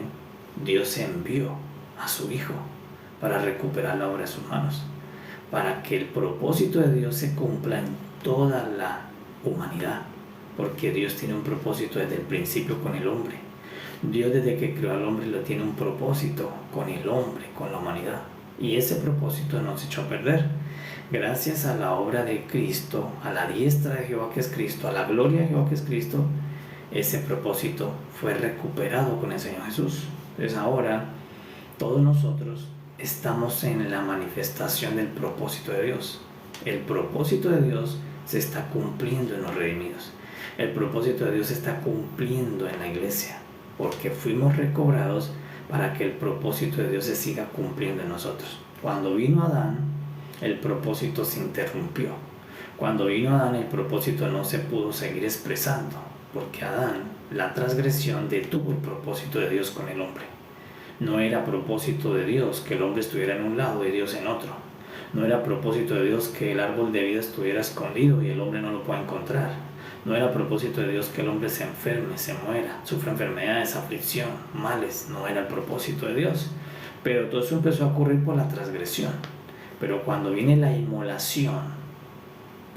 Dios envió a su Hijo para recuperar la obra de sus manos, para que el propósito de Dios se cumpla en toda la humanidad, porque Dios tiene un propósito desde el principio con el hombre. Dios desde que creó al hombre lo tiene un propósito con el hombre, con la humanidad, y ese propósito no se echó a perder. Gracias a la obra de Cristo, a la diestra de Jehová que es Cristo, a la gloria de Jehová que es Cristo, ese propósito fue recuperado con el Señor Jesús. Entonces ahora todos nosotros estamos en la manifestación del propósito de Dios. El propósito de Dios se está cumpliendo en los redimidos. El propósito de Dios se está cumpliendo en la iglesia, porque fuimos recobrados para que el propósito de Dios se siga cumpliendo en nosotros. Cuando vino Adán, el propósito se interrumpió. Cuando vino Adán, el propósito no se pudo seguir expresando, porque Adán, la transgresión, detuvo el propósito de Dios con el hombre. No era propósito de Dios que el hombre estuviera en un lado y Dios en otro. No era propósito de Dios que el árbol de vida estuviera escondido y el hombre no lo pueda encontrar. No era propósito de Dios que el hombre se enferme, se muera, sufra enfermedades, aflicción, males. No era el propósito de Dios. Pero todo eso empezó a ocurrir por la transgresión. Pero cuando viene la inmolación,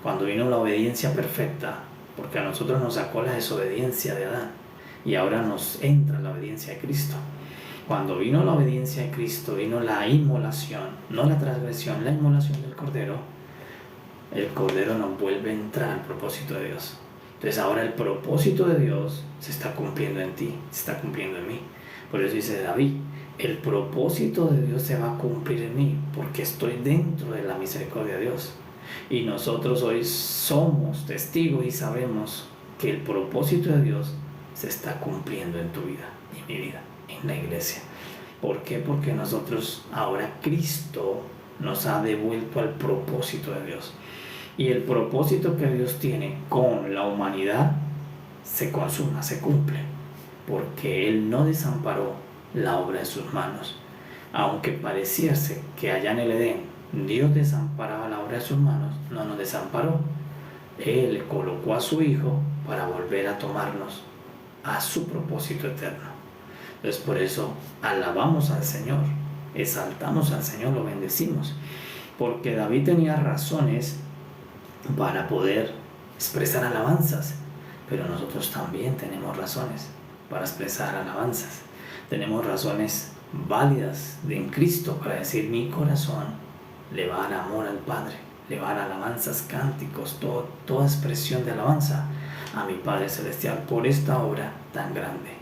cuando vino la obediencia perfecta, porque a nosotros nos sacó la desobediencia de Adán y ahora nos entra la obediencia de Cristo. Cuando vino la obediencia de Cristo, vino la inmolación, no la transgresión, la inmolación del Cordero. El Cordero nos vuelve a entrar al propósito de Dios. Entonces ahora el propósito de Dios se está cumpliendo en ti, se está cumpliendo en mí. Por eso dice David, el propósito de Dios se va a cumplir en mí, porque estoy dentro de la misericordia de Dios. Y nosotros hoy somos testigos y sabemos que el propósito de Dios se está cumpliendo en tu vida y mi vida, en la iglesia. ¿Por qué? Porque nosotros ahora Cristo nos ha devuelto al propósito de Dios. Y el propósito que Dios tiene con la humanidad se consuma, se cumple, porque Él no desamparó la obra de sus manos. Aunque pareciese que allá en el Edén Dios desamparaba la obra de sus manos, no nos desamparó. Él colocó a su Hijo para volver a tomarnos a su propósito eterno. Entonces por eso alabamos al Señor, exaltamos al Señor, lo bendecimos, porque David tenía razones para poder expresar alabanzas, pero nosotros también tenemos razones para expresar alabanzas. Tenemos razones válidas en Cristo para decir: mi corazón le va al amor al Padre, le va a alabanzas, cánticos, toda expresión de alabanza a mi Padre Celestial por esta obra tan grande.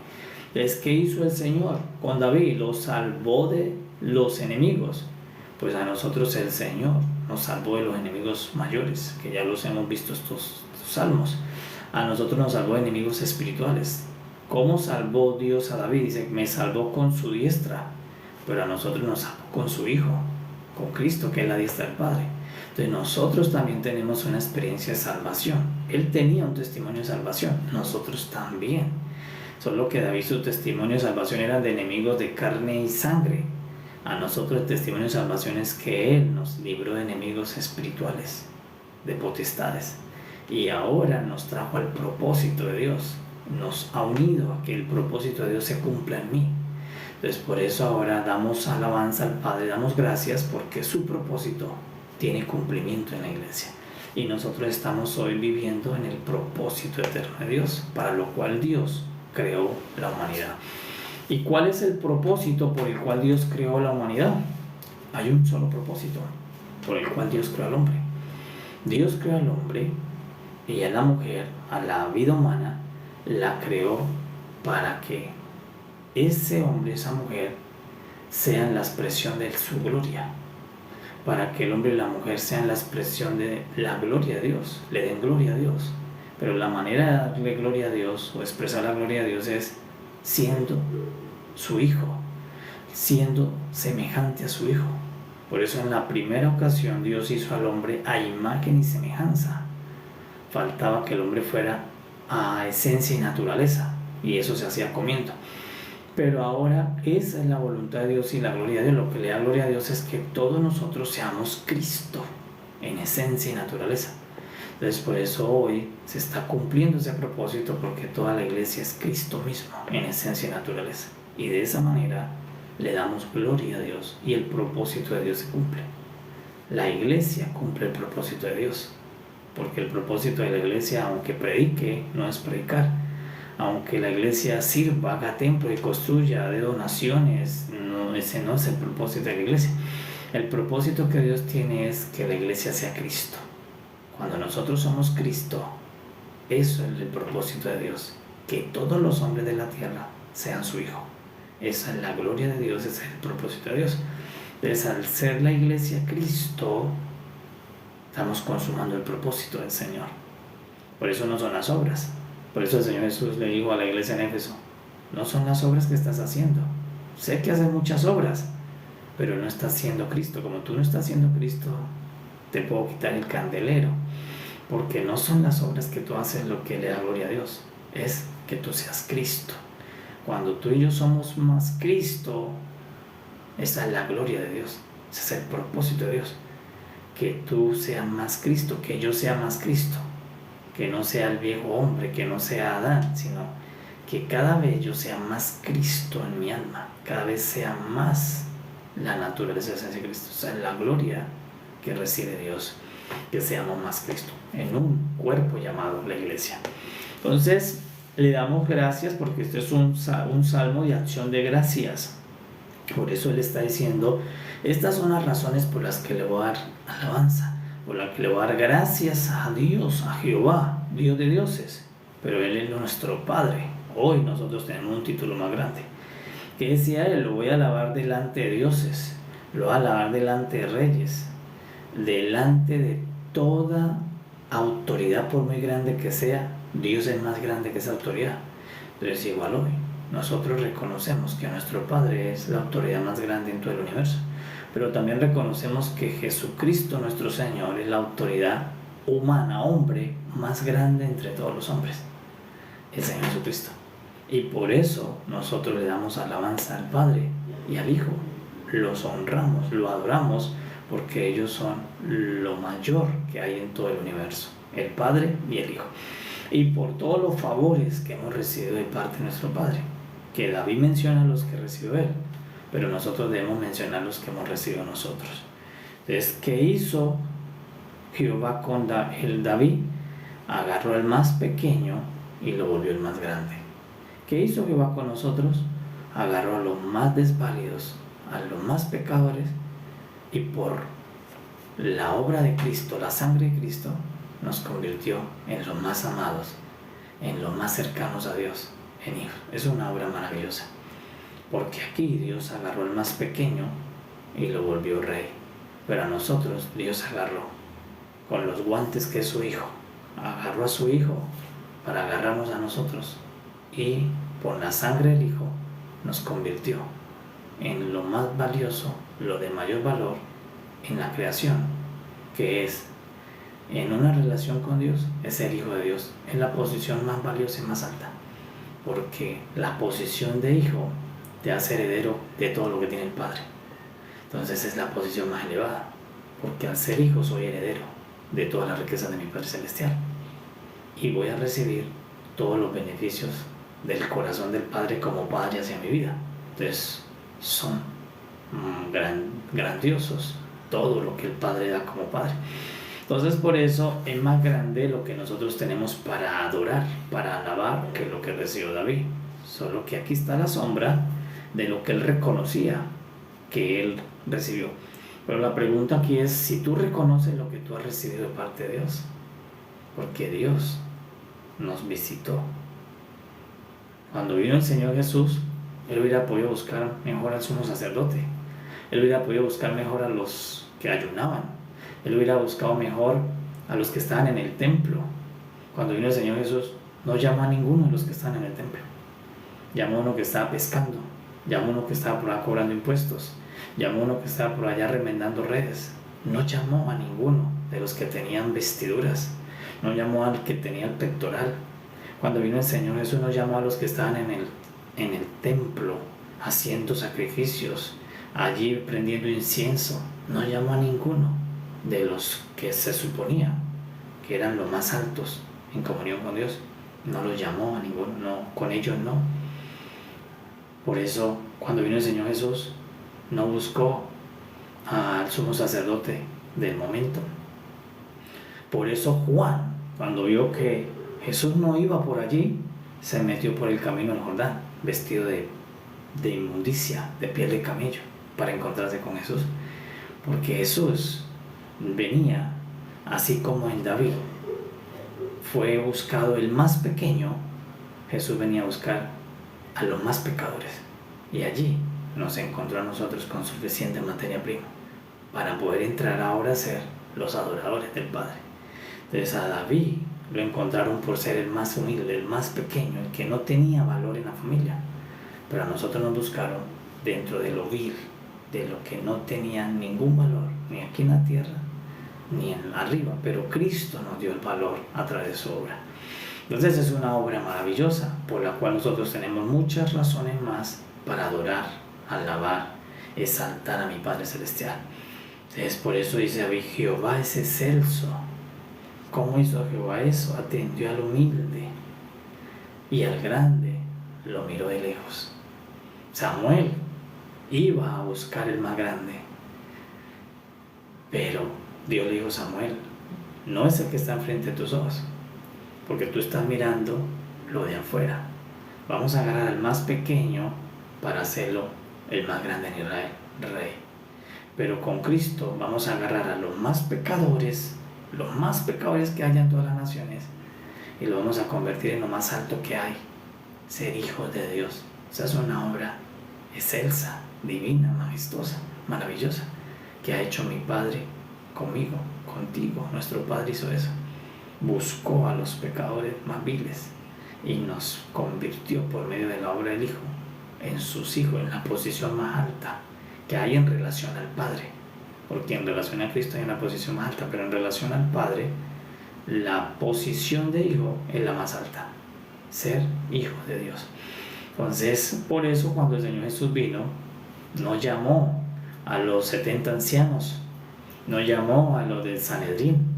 ¿Qué hizo el Señor con David? Lo salvó de los enemigos. Pues a nosotros el Señor nos salvó de los enemigos mayores, que ya los hemos visto estos salmos. A nosotros nos salvó de enemigos espirituales. ¿Cómo salvó Dios a David? Dice: me salvó con su diestra, pero a nosotros nos salvó con su Hijo, con Cristo, que es la diestra del Padre. Entonces nosotros también tenemos una experiencia de salvación. Él tenía un testimonio de salvación, nosotros también. Solo que David, su testimonio de salvación era de enemigos de carne y sangre. A nosotros el testimonio de salvación es que Él nos libró de enemigos espirituales, de potestades. Y ahora nos trajo al propósito de Dios. Nos ha unido a que el propósito de Dios se cumpla en mí. Entonces por eso ahora damos alabanza al Padre, damos gracias porque su propósito tiene cumplimiento en la iglesia. Y nosotros estamos hoy viviendo en el propósito eterno de Dios, para lo cual Dios creó la humanidad. ¿Y cuál es el propósito por el cual Dios creó la humanidad? Hay un solo propósito por el cual Dios creó al hombre. Dios creó al hombre y a la mujer, a la vida humana, la creó para que ese hombre, esa mujer, sean la expresión de su gloria. Para que el hombre y la mujer sean la expresión de la gloria de Dios, le den gloria a Dios. Pero la manera de darle gloria a Dios o expresar la gloria a Dios es siendo su Hijo, siendo semejante a su Hijo. Por eso en la primera ocasión Dios hizo al hombre a imagen y semejanza. Faltaba que el hombre fuera a esencia y naturaleza, y eso se hacía comiendo. Pero ahora esa es la voluntad de Dios y la gloria de Dios. Lo que le da gloria a Dios es que todos nosotros seamos Cristo en esencia y naturaleza. Entonces por eso hoy se está cumpliendo ese propósito, porque toda la iglesia es Cristo mismo en esencia y naturaleza. Y de esa manera le damos gloria a Dios y el propósito de Dios se cumple. La iglesia cumple el propósito de Dios, porque el propósito de la iglesia, aunque predique, no es predicar. Aunque la iglesia sirva, haga templo y construya, de donaciones, ese no es el propósito de la iglesia. El propósito que Dios tiene es que la iglesia sea Cristo. Cuando nosotros somos Cristo, eso es el propósito de Dios, que todos los hombres de la tierra sean su Hijo. Esa es la gloria de Dios, ese es el propósito de Dios. Entonces, al ser la iglesia Cristo, estamos consumando el propósito del Señor. Por eso no son las obras. Por eso el Señor Jesús le dijo a la iglesia en Éfeso: no son las obras que estás haciendo. Sé que haces muchas obras, pero no estás siendo Cristo. Como tú no estás siendo Cristo, te puedo quitar el candelero, porque no son las obras que tú haces lo que le da gloria a Dios. es que tú seas Cristo. Cuando tú y yo somos más Cristo, esa es la gloria de Dios, ese es el propósito de Dios, que tú seas más Cristo, que yo sea más Cristo, que no sea el viejo hombre, que no sea Adán, sino que cada vez yo sea más Cristo en mi alma, cada vez sea más la naturaleza de Cristo, o sea, la gloria que recibe Dios, que seamos más Cristo en un cuerpo llamado la iglesia. Entonces le damos gracias porque este es un salmo de acción de gracias. Por eso él está diciendo, estas son las razones por las que le voy a dar alabanza, por las que le voy a dar gracias a Dios, a Jehová, Dios de dioses, pero él es nuestro Padre. Hoy nosotros tenemos un título más grande. ¿Qué decía él? Lo voy a alabar delante de dioses, lo voy a alabar delante de reyes, delante de toda autoridad, por muy grande que sea. Dios es más grande que esa autoridad. Entonces igual hoy nosotros reconocemos que nuestro Padre es la autoridad más grande en todo el universo, pero también reconocemos que Jesucristo nuestro Señor es la autoridad humana, hombre, más grande entre todos los hombres, el Señor Jesucristo. Y por eso nosotros le damos alabanza al Padre y al Hijo, los honramos, lo adoramos, porque ellos son lo mayor que hay en todo el universo, el Padre y el Hijo. Y por todos los favores que hemos recibido de parte de nuestro Padre, que David menciona los que recibió él, pero nosotros debemos mencionar los que hemos recibido nosotros. Entonces, ¿qué hizo Jehová con el David? Agarró al más pequeño y lo volvió el más grande. ¿Qué hizo Jehová con nosotros? Agarró a los más desválidos, a los más pecadores, y por la obra de Cristo, la sangre de Cristo, nos convirtió en los más amados, en los más cercanos a Dios, en hijos. Es una obra maravillosa, porque aquí Dios agarró al más pequeño y lo volvió rey, pero a nosotros Dios agarró con los guantes que es su Hijo, agarró a su Hijo para agarrarnos a nosotros, y por la sangre del Hijo nos convirtió en lo más valioso, lo de mayor valor en la creación, que es en una relación con Dios, es ser hijo de Dios. Es la posición más valiosa y más alta, porque la posición de hijo te hace heredero de todo lo que tiene el Padre. Entonces es la posición más elevada, porque al ser hijo soy heredero de todas las riquezas de mi Padre Celestial, y voy a recibir todos los beneficios del corazón del Padre como Padre hacia mi vida. Entonces son grandiosos todo lo que el Padre da como Padre. Entonces por eso es más grande lo que nosotros tenemos para adorar, para alabar, que lo que recibió David. Solo que aquí está la sombra de lo que él reconocía que él recibió. Pero la pregunta aquí es si tú reconoces lo que tú has recibido de parte de Dios, porque Dios nos visitó. Cuando vino el Señor Jesús, él hubiera podido buscar mejor al sumo sacerdote, él hubiera podido buscar mejor a los que ayunaban, él hubiera buscado mejor a los que estaban en el templo. Cuando vino el Señor Jesús, no llamó a ninguno de los que estaban en el templo. Llamó a uno que estaba pescando, llamó a uno que estaba por allá cobrando impuestos, llamó a uno que estaba por allá remendando redes. No llamó a ninguno de los que tenían vestiduras, no llamó al que tenía el pectoral. Cuando vino el Señor Jesús, no llamó a los que estaban en el templo haciendo sacrificios, allí prendiendo incienso. No llamó a ninguno de los que se suponía que eran los más altos en comunión con Dios. No los llamó a ninguno, no, con ellos no. Por eso, cuando vino el Señor Jesús, no buscó al sumo sacerdote del momento. Por eso Juan, cuando vio que Jesús no iba por allí, se metió por el camino del Jordán, vestido de inmundicia, de piel de camello, para encontrarse con Jesús. Porque Jesús venía, así como en David fue buscado el más pequeño, Jesús venía a buscar a los más pecadores, y allí nos encontró a nosotros con suficiente materia prima para poder entrar ahora a ser los adoradores del Padre. Entonces a David lo encontraron por ser el más humilde, el más pequeño, el que no tenía valor en la familia, pero a nosotros nos buscaron dentro de lo vil, de lo que no tenía ningún valor, ni aquí en la tierra, ni arriba, pero Cristo nos dio el valor a través de su obra. Entonces es una obra maravillosa por la cual nosotros tenemos muchas razones más para adorar, alabar, exaltar a mi Padre Celestial. Entonces por eso dice David, Jehová es excelso. ¿Cómo hizo Jehová eso? Atendió al humilde y al grande lo miró de lejos. Samuel iba a buscar el más grande, pero Dios le dijo: Samuel, no es el que está enfrente de tus ojos, porque tú estás mirando lo de afuera. Vamos a agarrar al más pequeño para hacerlo el más grande en Israel, rey. Pero con Cristo vamos a agarrar a los más pecadores que haya en todas las naciones, y lo vamos a convertir en lo más alto que hay, ser hijos de Dios. Esa es una obra excelsa, divina, majestuosa, maravillosa, que ha hecho mi Padre conmigo, contigo. Nuestro Padre hizo eso. Buscó a los pecadores más viles y nos convirtió por medio de la obra del Hijo en sus hijos, en la posición más alta que hay en relación al Padre, porque en relación a Cristo hay una posición más alta, pero en relación al Padre la posición de hijo es la más alta, ser hijo de Dios. Entonces por eso cuando el Señor Jesús vino, no llamó a los 70 ancianos, no llamó a los del Sanedrín.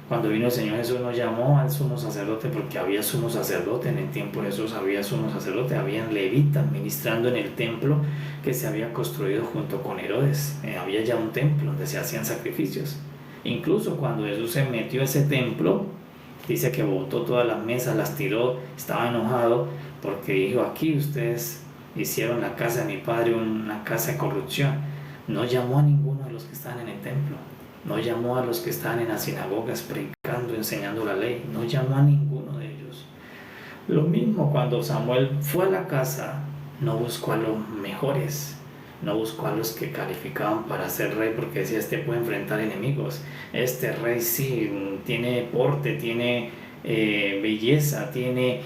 Cuando vino el Señor Jesús no llamó al sumo sacerdote, porque había sumo sacerdote en el tiempo de Jesús, había sumo sacerdote, habían levitas ministrando en el templo que se había construido junto con Herodes. Había ya un templo donde se hacían sacrificios. Incluso cuando Jesús se metió a ese templo, dice que botó todas las mesas, las tiró, estaba enojado porque dijo: aquí ustedes hicieron la casa de mi padre una casa de corrupción. No llamó a ninguno de los que estaban en el templo. No llamó a los que estaban en las sinagogas predicando, enseñando la ley. No llamó a ninguno de ellos. Lo mismo cuando Samuel fue a la casa, no buscó a los mejores, no buscó a los que calificaban para ser rey, porque decía: este puede enfrentar enemigos, este rey sí tiene porte, tiene belleza, tiene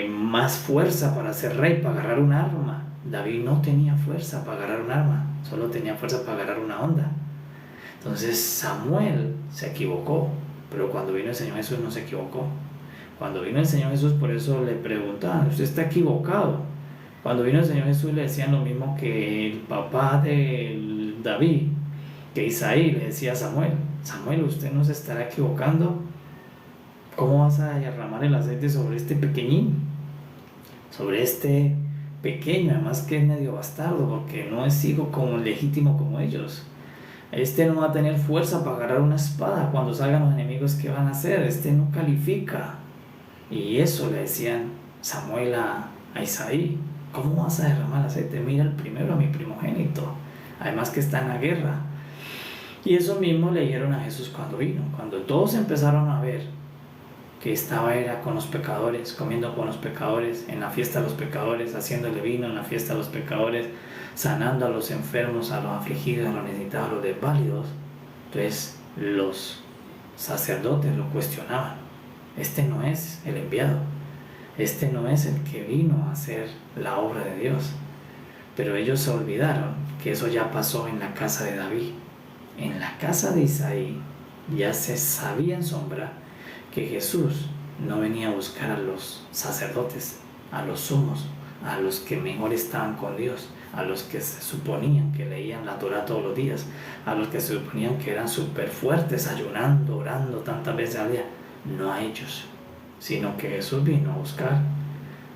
más fuerza para ser rey, para agarrar un arma. David no tenía fuerza para agarrar un arma, solo tenía fuerza para agarrar una onda. Entonces Samuel se equivocó, pero cuando vino el Señor Jesús no se equivocó. Cuando vino el Señor Jesús, por eso le preguntaban: usted está equivocado. Cuando vino el Señor Jesús le decían lo mismo que el papá de David, que Isaí le decía a Samuel: Samuel, usted no se estará equivocando. ¿Cómo vas a derramar el aceite sobre este pequeñín? Sobre este pequeño, además que es medio bastardo, porque no es hijo como legítimo como ellos. Este no va a tener fuerza para agarrar una espada cuando salgan los enemigos. ¿Qué van a hacer? Este no califica. Y eso le decían Samuel a Isaí: ¿cómo vas a derramar aceite? Mira el primero, a mi primogénito, además que está en la guerra. Y eso mismo le dijeron a Jesús cuando vino. Cuando todos empezaron a ver que era con los pecadores, comiendo con los pecadores, en la fiesta de los pecadores, haciéndole vino en la fiesta de los pecadores, sanando a los enfermos, a los afligidos, a los necesitados, a los desválidos. Entonces los sacerdotes lo cuestionaban: este no es el enviado, este no es el que vino a hacer la obra de Dios. Pero ellos se olvidaron que eso ya pasó en la casa de David. En la casa de Isaí ya se sabía en sombra que Jesús no venía a buscar a los sacerdotes, a los sumos, a los que mejor estaban con Dios, a los que se suponían que leían la Torah todos los días, a los que se suponían que eran súper fuertes, ayunando, orando tantas veces al día. No a ellos, sino que Jesús vino a buscar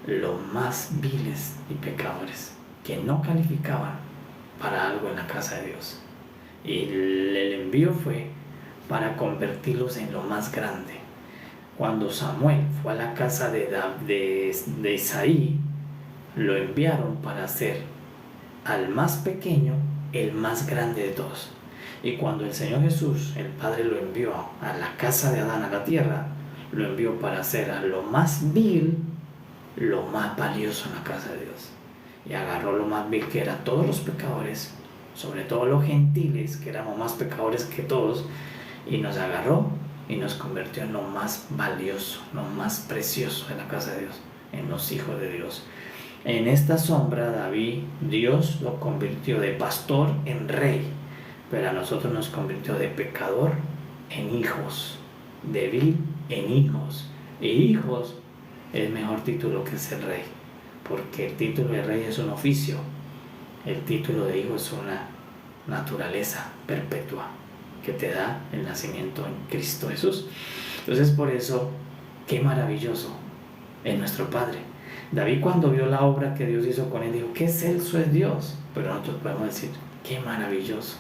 los más viles y pecadores, que no calificaban para algo en la casa de Dios. Y el envío fue para convertirlos en lo más grande. Cuando Samuel fue a la casa de Isaí, lo enviaron para hacer al más pequeño el más grande de todos. Y cuando el Señor Jesús, el Padre, lo envió a la casa de Adán, a la tierra, lo envió para hacer a lo más vil lo más valioso en la casa de Dios. Y agarró lo más vil, que eran todos los pecadores, sobre todo los gentiles, que éramos más pecadores que todos, y nos agarró y nos convirtió en lo más valioso, lo más precioso de la casa de Dios, en los hijos de Dios. En esta sombra David, Dios lo convirtió de pastor en rey, pero a nosotros nos convirtió de pecador en hijos, de vil en hijos, Y hijos es mejor título que ser rey, porque el título de rey es un oficio, el título de hijo es una naturaleza perpetua que te da el nacimiento en Cristo Jesús. Entonces, por eso, qué maravilloso es nuestro Padre. David, cuando vio la obra que Dios hizo con él, dijo: qué excelso es Dios. Pero nosotros podemos decir: qué maravilloso,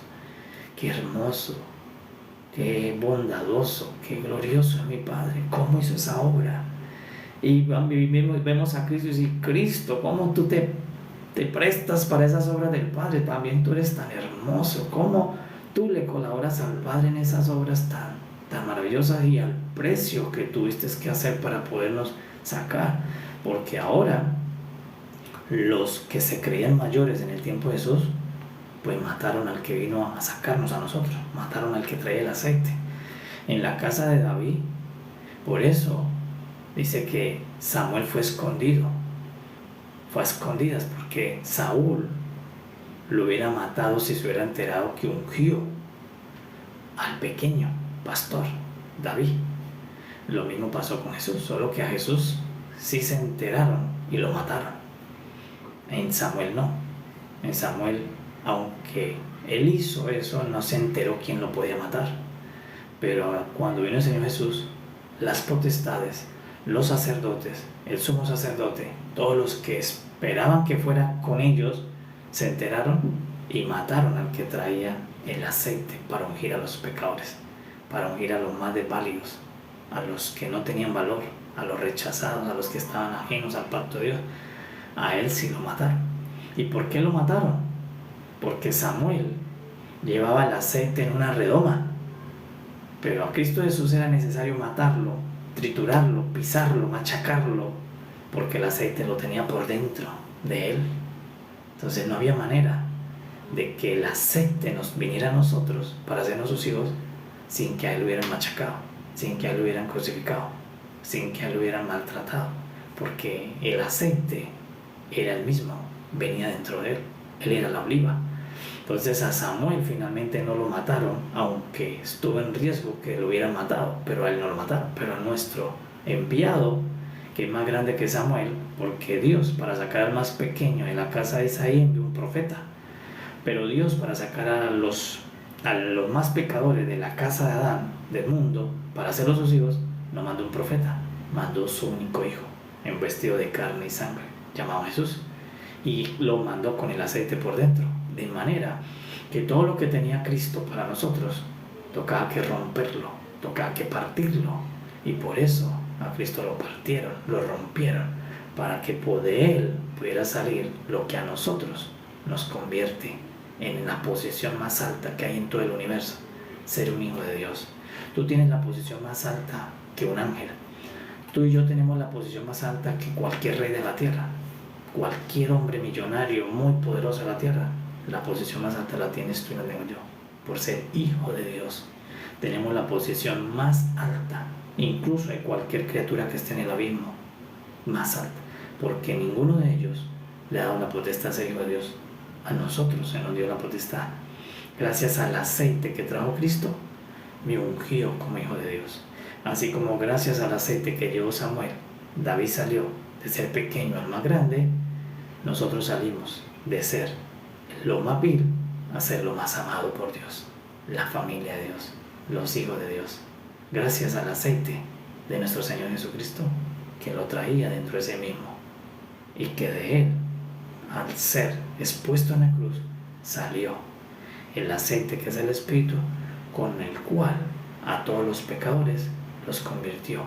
qué hermoso, qué bondadoso, qué glorioso es mi Padre. ¿Cómo hizo esa obra? Y vemos a Cristo y decimos: Cristo, ¿cómo tú te prestas para esas obras del Padre? También tú eres tan hermoso. ¿Cómo tú le colaboras al Padre en esas obras tan maravillosas y al precio que tuviste que hacer para podernos sacar? Porque ahora los que se creían mayores en el tiempo de Jesús, pues mataron al que vino a sacarnos a nosotros, mataron al que traía el aceite. En la casa de David, por eso dice que Samuel fue escondido, fue a escondidas, porque Saúl lo hubiera matado si se hubiera enterado que ungió al pequeño pastor David. Lo mismo pasó con Jesús, solo que a Jesús sí se enteraron y lo mataron. En Samuel no. En Samuel, aunque él hizo eso, no se enteró quién lo podía matar. Pero cuando vino el Señor Jesús, las potestades, los sacerdotes, el sumo sacerdote, todos los que esperaban que fuera con ellos, se enteraron y mataron al que traía el aceite para ungir a los pecadores, para ungir a los más desválidos, a los que no tenían valor, a los rechazados, a los que estaban ajenos al pacto de Dios. A él sí lo mataron. ¿Y por qué lo mataron? Porque Samuel llevaba el aceite en una redoma, pero a Cristo Jesús era necesario matarlo, triturarlo, pisarlo, machacarlo, porque el aceite lo tenía por dentro de él. Entonces no había manera de que el aceite nos viniera a nosotros para hacernos sus hijos sin que a él lo hubieran machacado, sin que a él lo hubieran crucificado, sin que a él lo hubieran maltratado, porque el aceite era el mismo, venía dentro de él, él era la oliva. Entonces a Samuel finalmente no lo mataron, aunque estuvo en riesgo que lo hubieran matado, pero a él no lo mataron. Pero a nuestro enviado, que es más grande que Samuel, porque Dios, para sacar al más pequeño de la casa de Isaí, envió un profeta. Pero Dios, para sacar a los más pecadores de la casa de Adán, del mundo, para hacerlos sus hijos, no mandó un profeta, mandó su único hijo, en vestido de carne y sangre, llamado Jesús, y lo mandó con el aceite por dentro, de manera que todo lo que tenía Cristo para nosotros tocaba que romperlo, tocaba que partirlo, y por eso a Cristo lo partieron, lo rompieron, para que de él pudiera salir lo que a nosotros nos convierte en la posición más alta que hay en todo el universo, ser un hijo de Dios. Tú tienes la posición más alta que un ángel. Tú y yo tenemos la posición más alta que cualquier rey de la tierra, cualquier hombre millonario muy poderoso de la tierra. La posición más alta la tienes tú y la tengo yo, por ser hijo de Dios. Tenemos la posición más alta, incluso de cualquier criatura que esté en el abismo, más alta, porque ninguno de ellos le ha dado la potestad de ser hijo de Dios. A nosotros se nos dio la potestad. Gracias al aceite que trajo Cristo, me ungió como hijo de Dios. Así como gracias al aceite que llevó Samuel, David salió de ser pequeño al más grande, nosotros salimos de ser lo más vil a ser lo más amado por Dios, la familia de Dios, los hijos de Dios. Gracias al aceite de nuestro Señor Jesucristo, que lo traía dentro de sí mismo, y que de él, al ser expuesto en la cruz, salió el aceite que es el Espíritu, con el cual a todos los pecadores los convirtió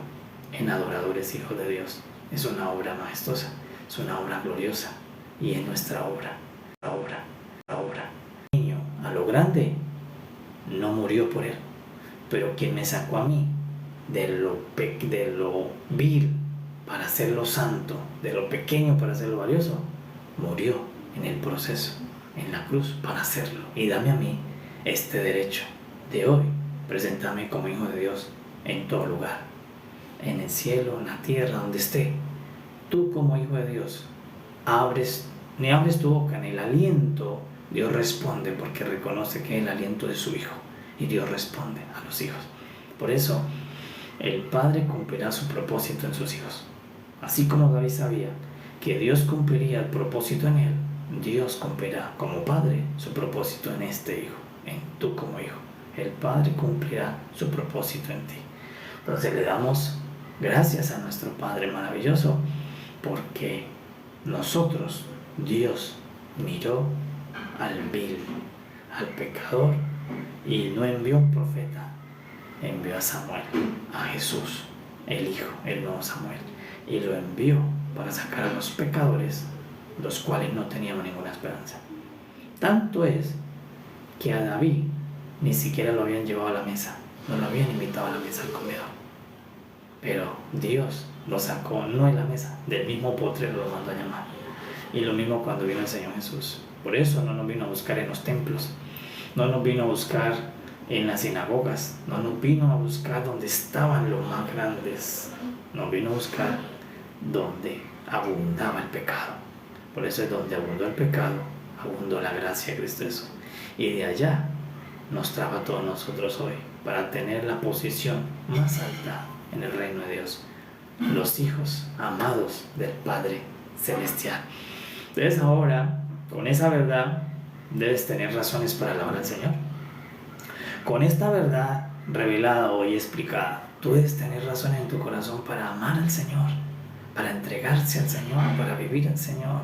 en adoradores hijos de Dios. Es una obra majestuosa, es una obra gloriosa, y es nuestra obra. El niño a lo grande no murió por él, pero quien me sacó a mí de lo vil para hacerlo santo, de lo pequeño para hacerlo valioso, murió en el proceso, en la cruz, para hacerlo. Y dame a mí este derecho de hoy presentarme como hijo de Dios en todo lugar, en el cielo, en la tierra, donde esté. Tú como hijo de Dios ni abres tu boca, en el aliento Dios responde, porque reconoce que es el aliento de su hijo, y Dios responde a los hijos. Por eso el Padre cumplirá su propósito en sus hijos. Así como David sabía que Dios cumpliría el propósito en él, Dios cumplirá como Padre su propósito en este hijo, en tú como hijo. El Padre cumplirá su propósito en ti. Entonces le damos gracias a nuestro Padre maravilloso porque nosotros, Dios, miró al vil, al pecador, y no envió un profeta, envió a Samuel, a Jesús, el Hijo, el nuevo Samuel, y lo envió para sacar a los pecadores, los cuales no tenían ninguna esperanza. Tanto es que a David ni siquiera lo habían llevado a la mesa, no lo habían invitado a la mesa al comedor. Pero Dios lo sacó no en la mesa, del mismo potrero lo mandó a llamar. Y lo mismo cuando vino el Señor Jesús. Por eso no nos vino a buscar en los templos, no nos vino a buscar en las sinagogas, no nos vino a buscar donde estaban los más grandes, nos vino a buscar donde abundaba el pecado. Por eso es donde abundó el pecado, abundó la gracia de Cristo Jesús. Y de allá nos trajo a todos nosotros hoy para tener la posición más alta en el reino de Dios, los hijos amados del Padre Celestial. Entonces ahora, con esa verdad, debes tener razones para alabar al Señor. Con esta verdad revelada hoy explicada, tú debes tener razones en tu corazón para amar al Señor, para entregarse al Señor, para vivir al Señor,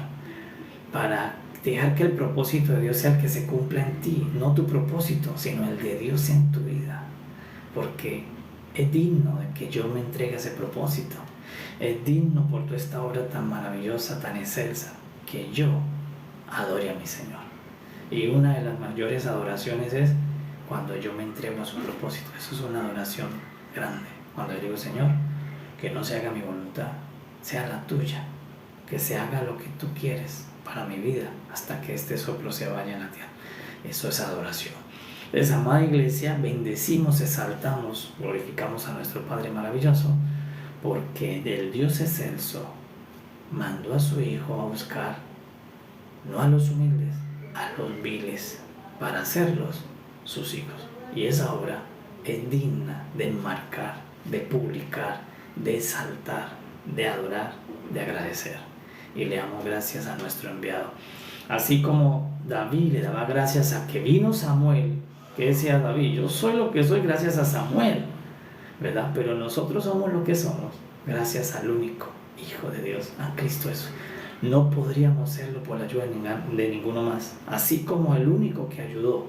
para dejar que el propósito de Dios sea el que se cumpla en ti, no tu propósito, sino el de Dios en tu vida, porque es digno de que yo me entregue a ese propósito. Es digno por toda esta obra tan maravillosa, tan excelsa, que yo adore a mi Señor. Y una de las mayores adoraciones es cuando yo me entrego a su propósito. Eso es una adoración grande. Cuando le digo, Señor, que no se haga mi voluntad, sea la tuya, que se haga lo que tú quieres para mi vida hasta que este soplo se vaya en la tierra. Eso es adoración. Entonces, amada iglesia, bendecimos, exaltamos, glorificamos a nuestro Padre maravilloso, porque del Dios excelso mandó a su Hijo a buscar, no a los humildes, a los viles, para hacerlos sus hijos. Y esa obra es digna de enmarcar, de publicar, de exaltar, de adorar, de agradecer. Y le damos gracias a nuestro enviado. Así como David le daba gracias a que vino Samuel, que decía David, yo soy lo que soy gracias a Samuel, ¿verdad? Pero nosotros somos lo que somos gracias al único Hijo de Dios, a Cristo Jesús. No podríamos serlo por la ayuda de ninguno más. Así como el único que ayudó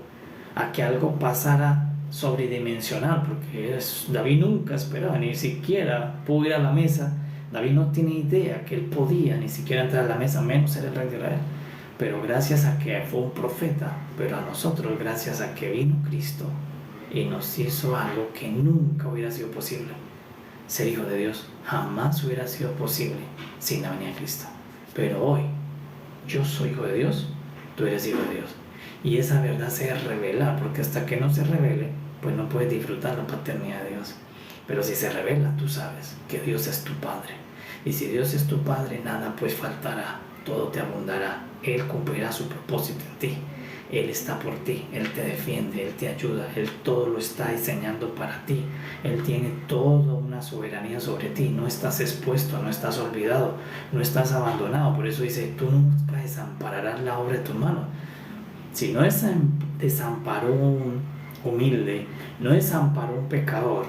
a que algo pasara sobredimensional, porque David nunca esperaba, ni siquiera pudo ir a la mesa. David no tiene idea que él podía ni siquiera entrar a la mesa, menos ser el rey de Israel. Pero gracias a que fue un profeta, pero a nosotros gracias a que vino Cristo y nos hizo algo que nunca hubiera sido posible. Ser hijo de Dios jamás hubiera sido posible sin la venida de Cristo. Pero hoy, yo soy hijo de Dios, tú eres hijo de Dios. Y esa verdad se debe revelar, porque hasta que no se revele, pues no puedes disfrutar la paternidad de Dios. Pero si se revela, tú sabes que Dios es tu Padre. Y si Dios es tu Padre, nada pues faltará, todo te abundará. Él cumplirá su propósito en ti. Él está por ti, Él te defiende, Él te ayuda, Él todo lo está diseñando para ti. Él tiene toda una soberanía sobre ti. No estás expuesto, no estás olvidado, no estás abandonado. Por eso dice, tú nunca desampararás la obra de tu mano. Si no desamparó un humilde, no desamparó un pecador,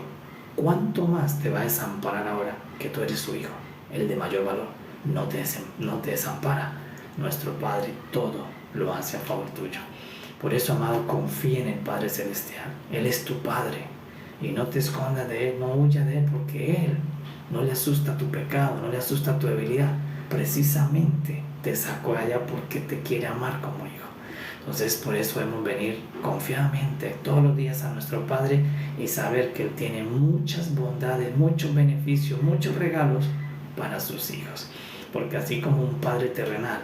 ¿cuánto más te va a desamparar ahora que tú eres su hijo, el de mayor valor? No te desampara. Nuestro Padre todo lo hace a favor tuyo. Por eso, amado, confía en el Padre Celestial. Él es tu Padre y no te escondas de Él, no huyas de Él, porque Él no le asusta tu pecado, no le asusta tu debilidad. Precisamente te sacó de allá porque te quiere amar como hijo. Entonces, por eso debemos venir confiadamente todos los días a nuestro Padre y saber que Él tiene muchas bondades, muchos beneficios, muchos regalos para sus hijos. Porque así como un padre terrenal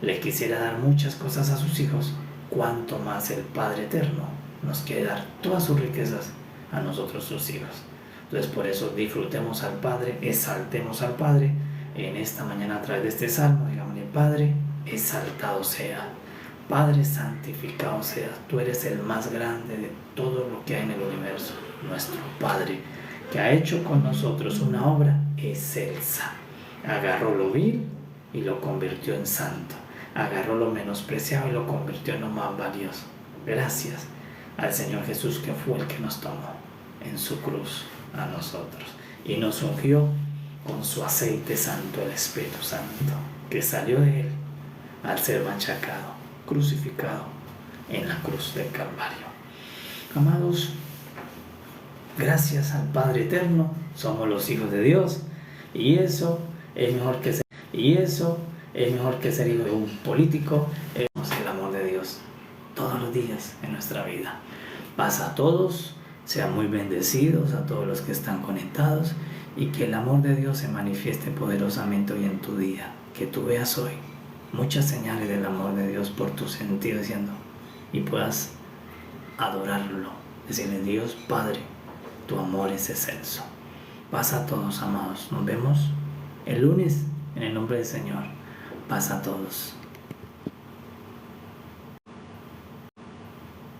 le quisiera dar muchas cosas a sus hijos, cuanto más el Padre eterno nos quiere dar todas sus riquezas a nosotros, sus hijos. Entonces, por eso disfrutemos al Padre, exaltemos al Padre en esta mañana a través de este salmo. Digámosle, Padre, exaltado sea, Padre, santificado sea, tú eres el más grande de todo lo que hay en el universo, nuestro Padre que ha hecho con nosotros una obra excelsa. Agarró lo vil y lo convirtió en santo. Agarró lo menospreciado y lo convirtió en lo más valioso. Gracias al Señor Jesús, que fue el que nos tomó en su cruz a nosotros y nos ungió con su aceite santo, el Espíritu Santo, que salió de él al ser machacado, crucificado en la cruz del Calvario. Amados, gracias al Padre Eterno, somos los hijos de Dios, y eso es mejor que ser hijo de un político. Es el amor de Dios todos los días en nuestra vida. Paz a todos, sean muy bendecidos a todos los que están conectados, y que el amor de Dios se manifieste poderosamente hoy en tu día. Que tú veas hoy muchas señales del amor de Dios por tu sentido diciendo, y puedas adorarlo, decirle: Dios Padre, tu amor es excelso. Paz a todos, amados. Nos vemos el lunes en el nombre del Señor. Paz a todos.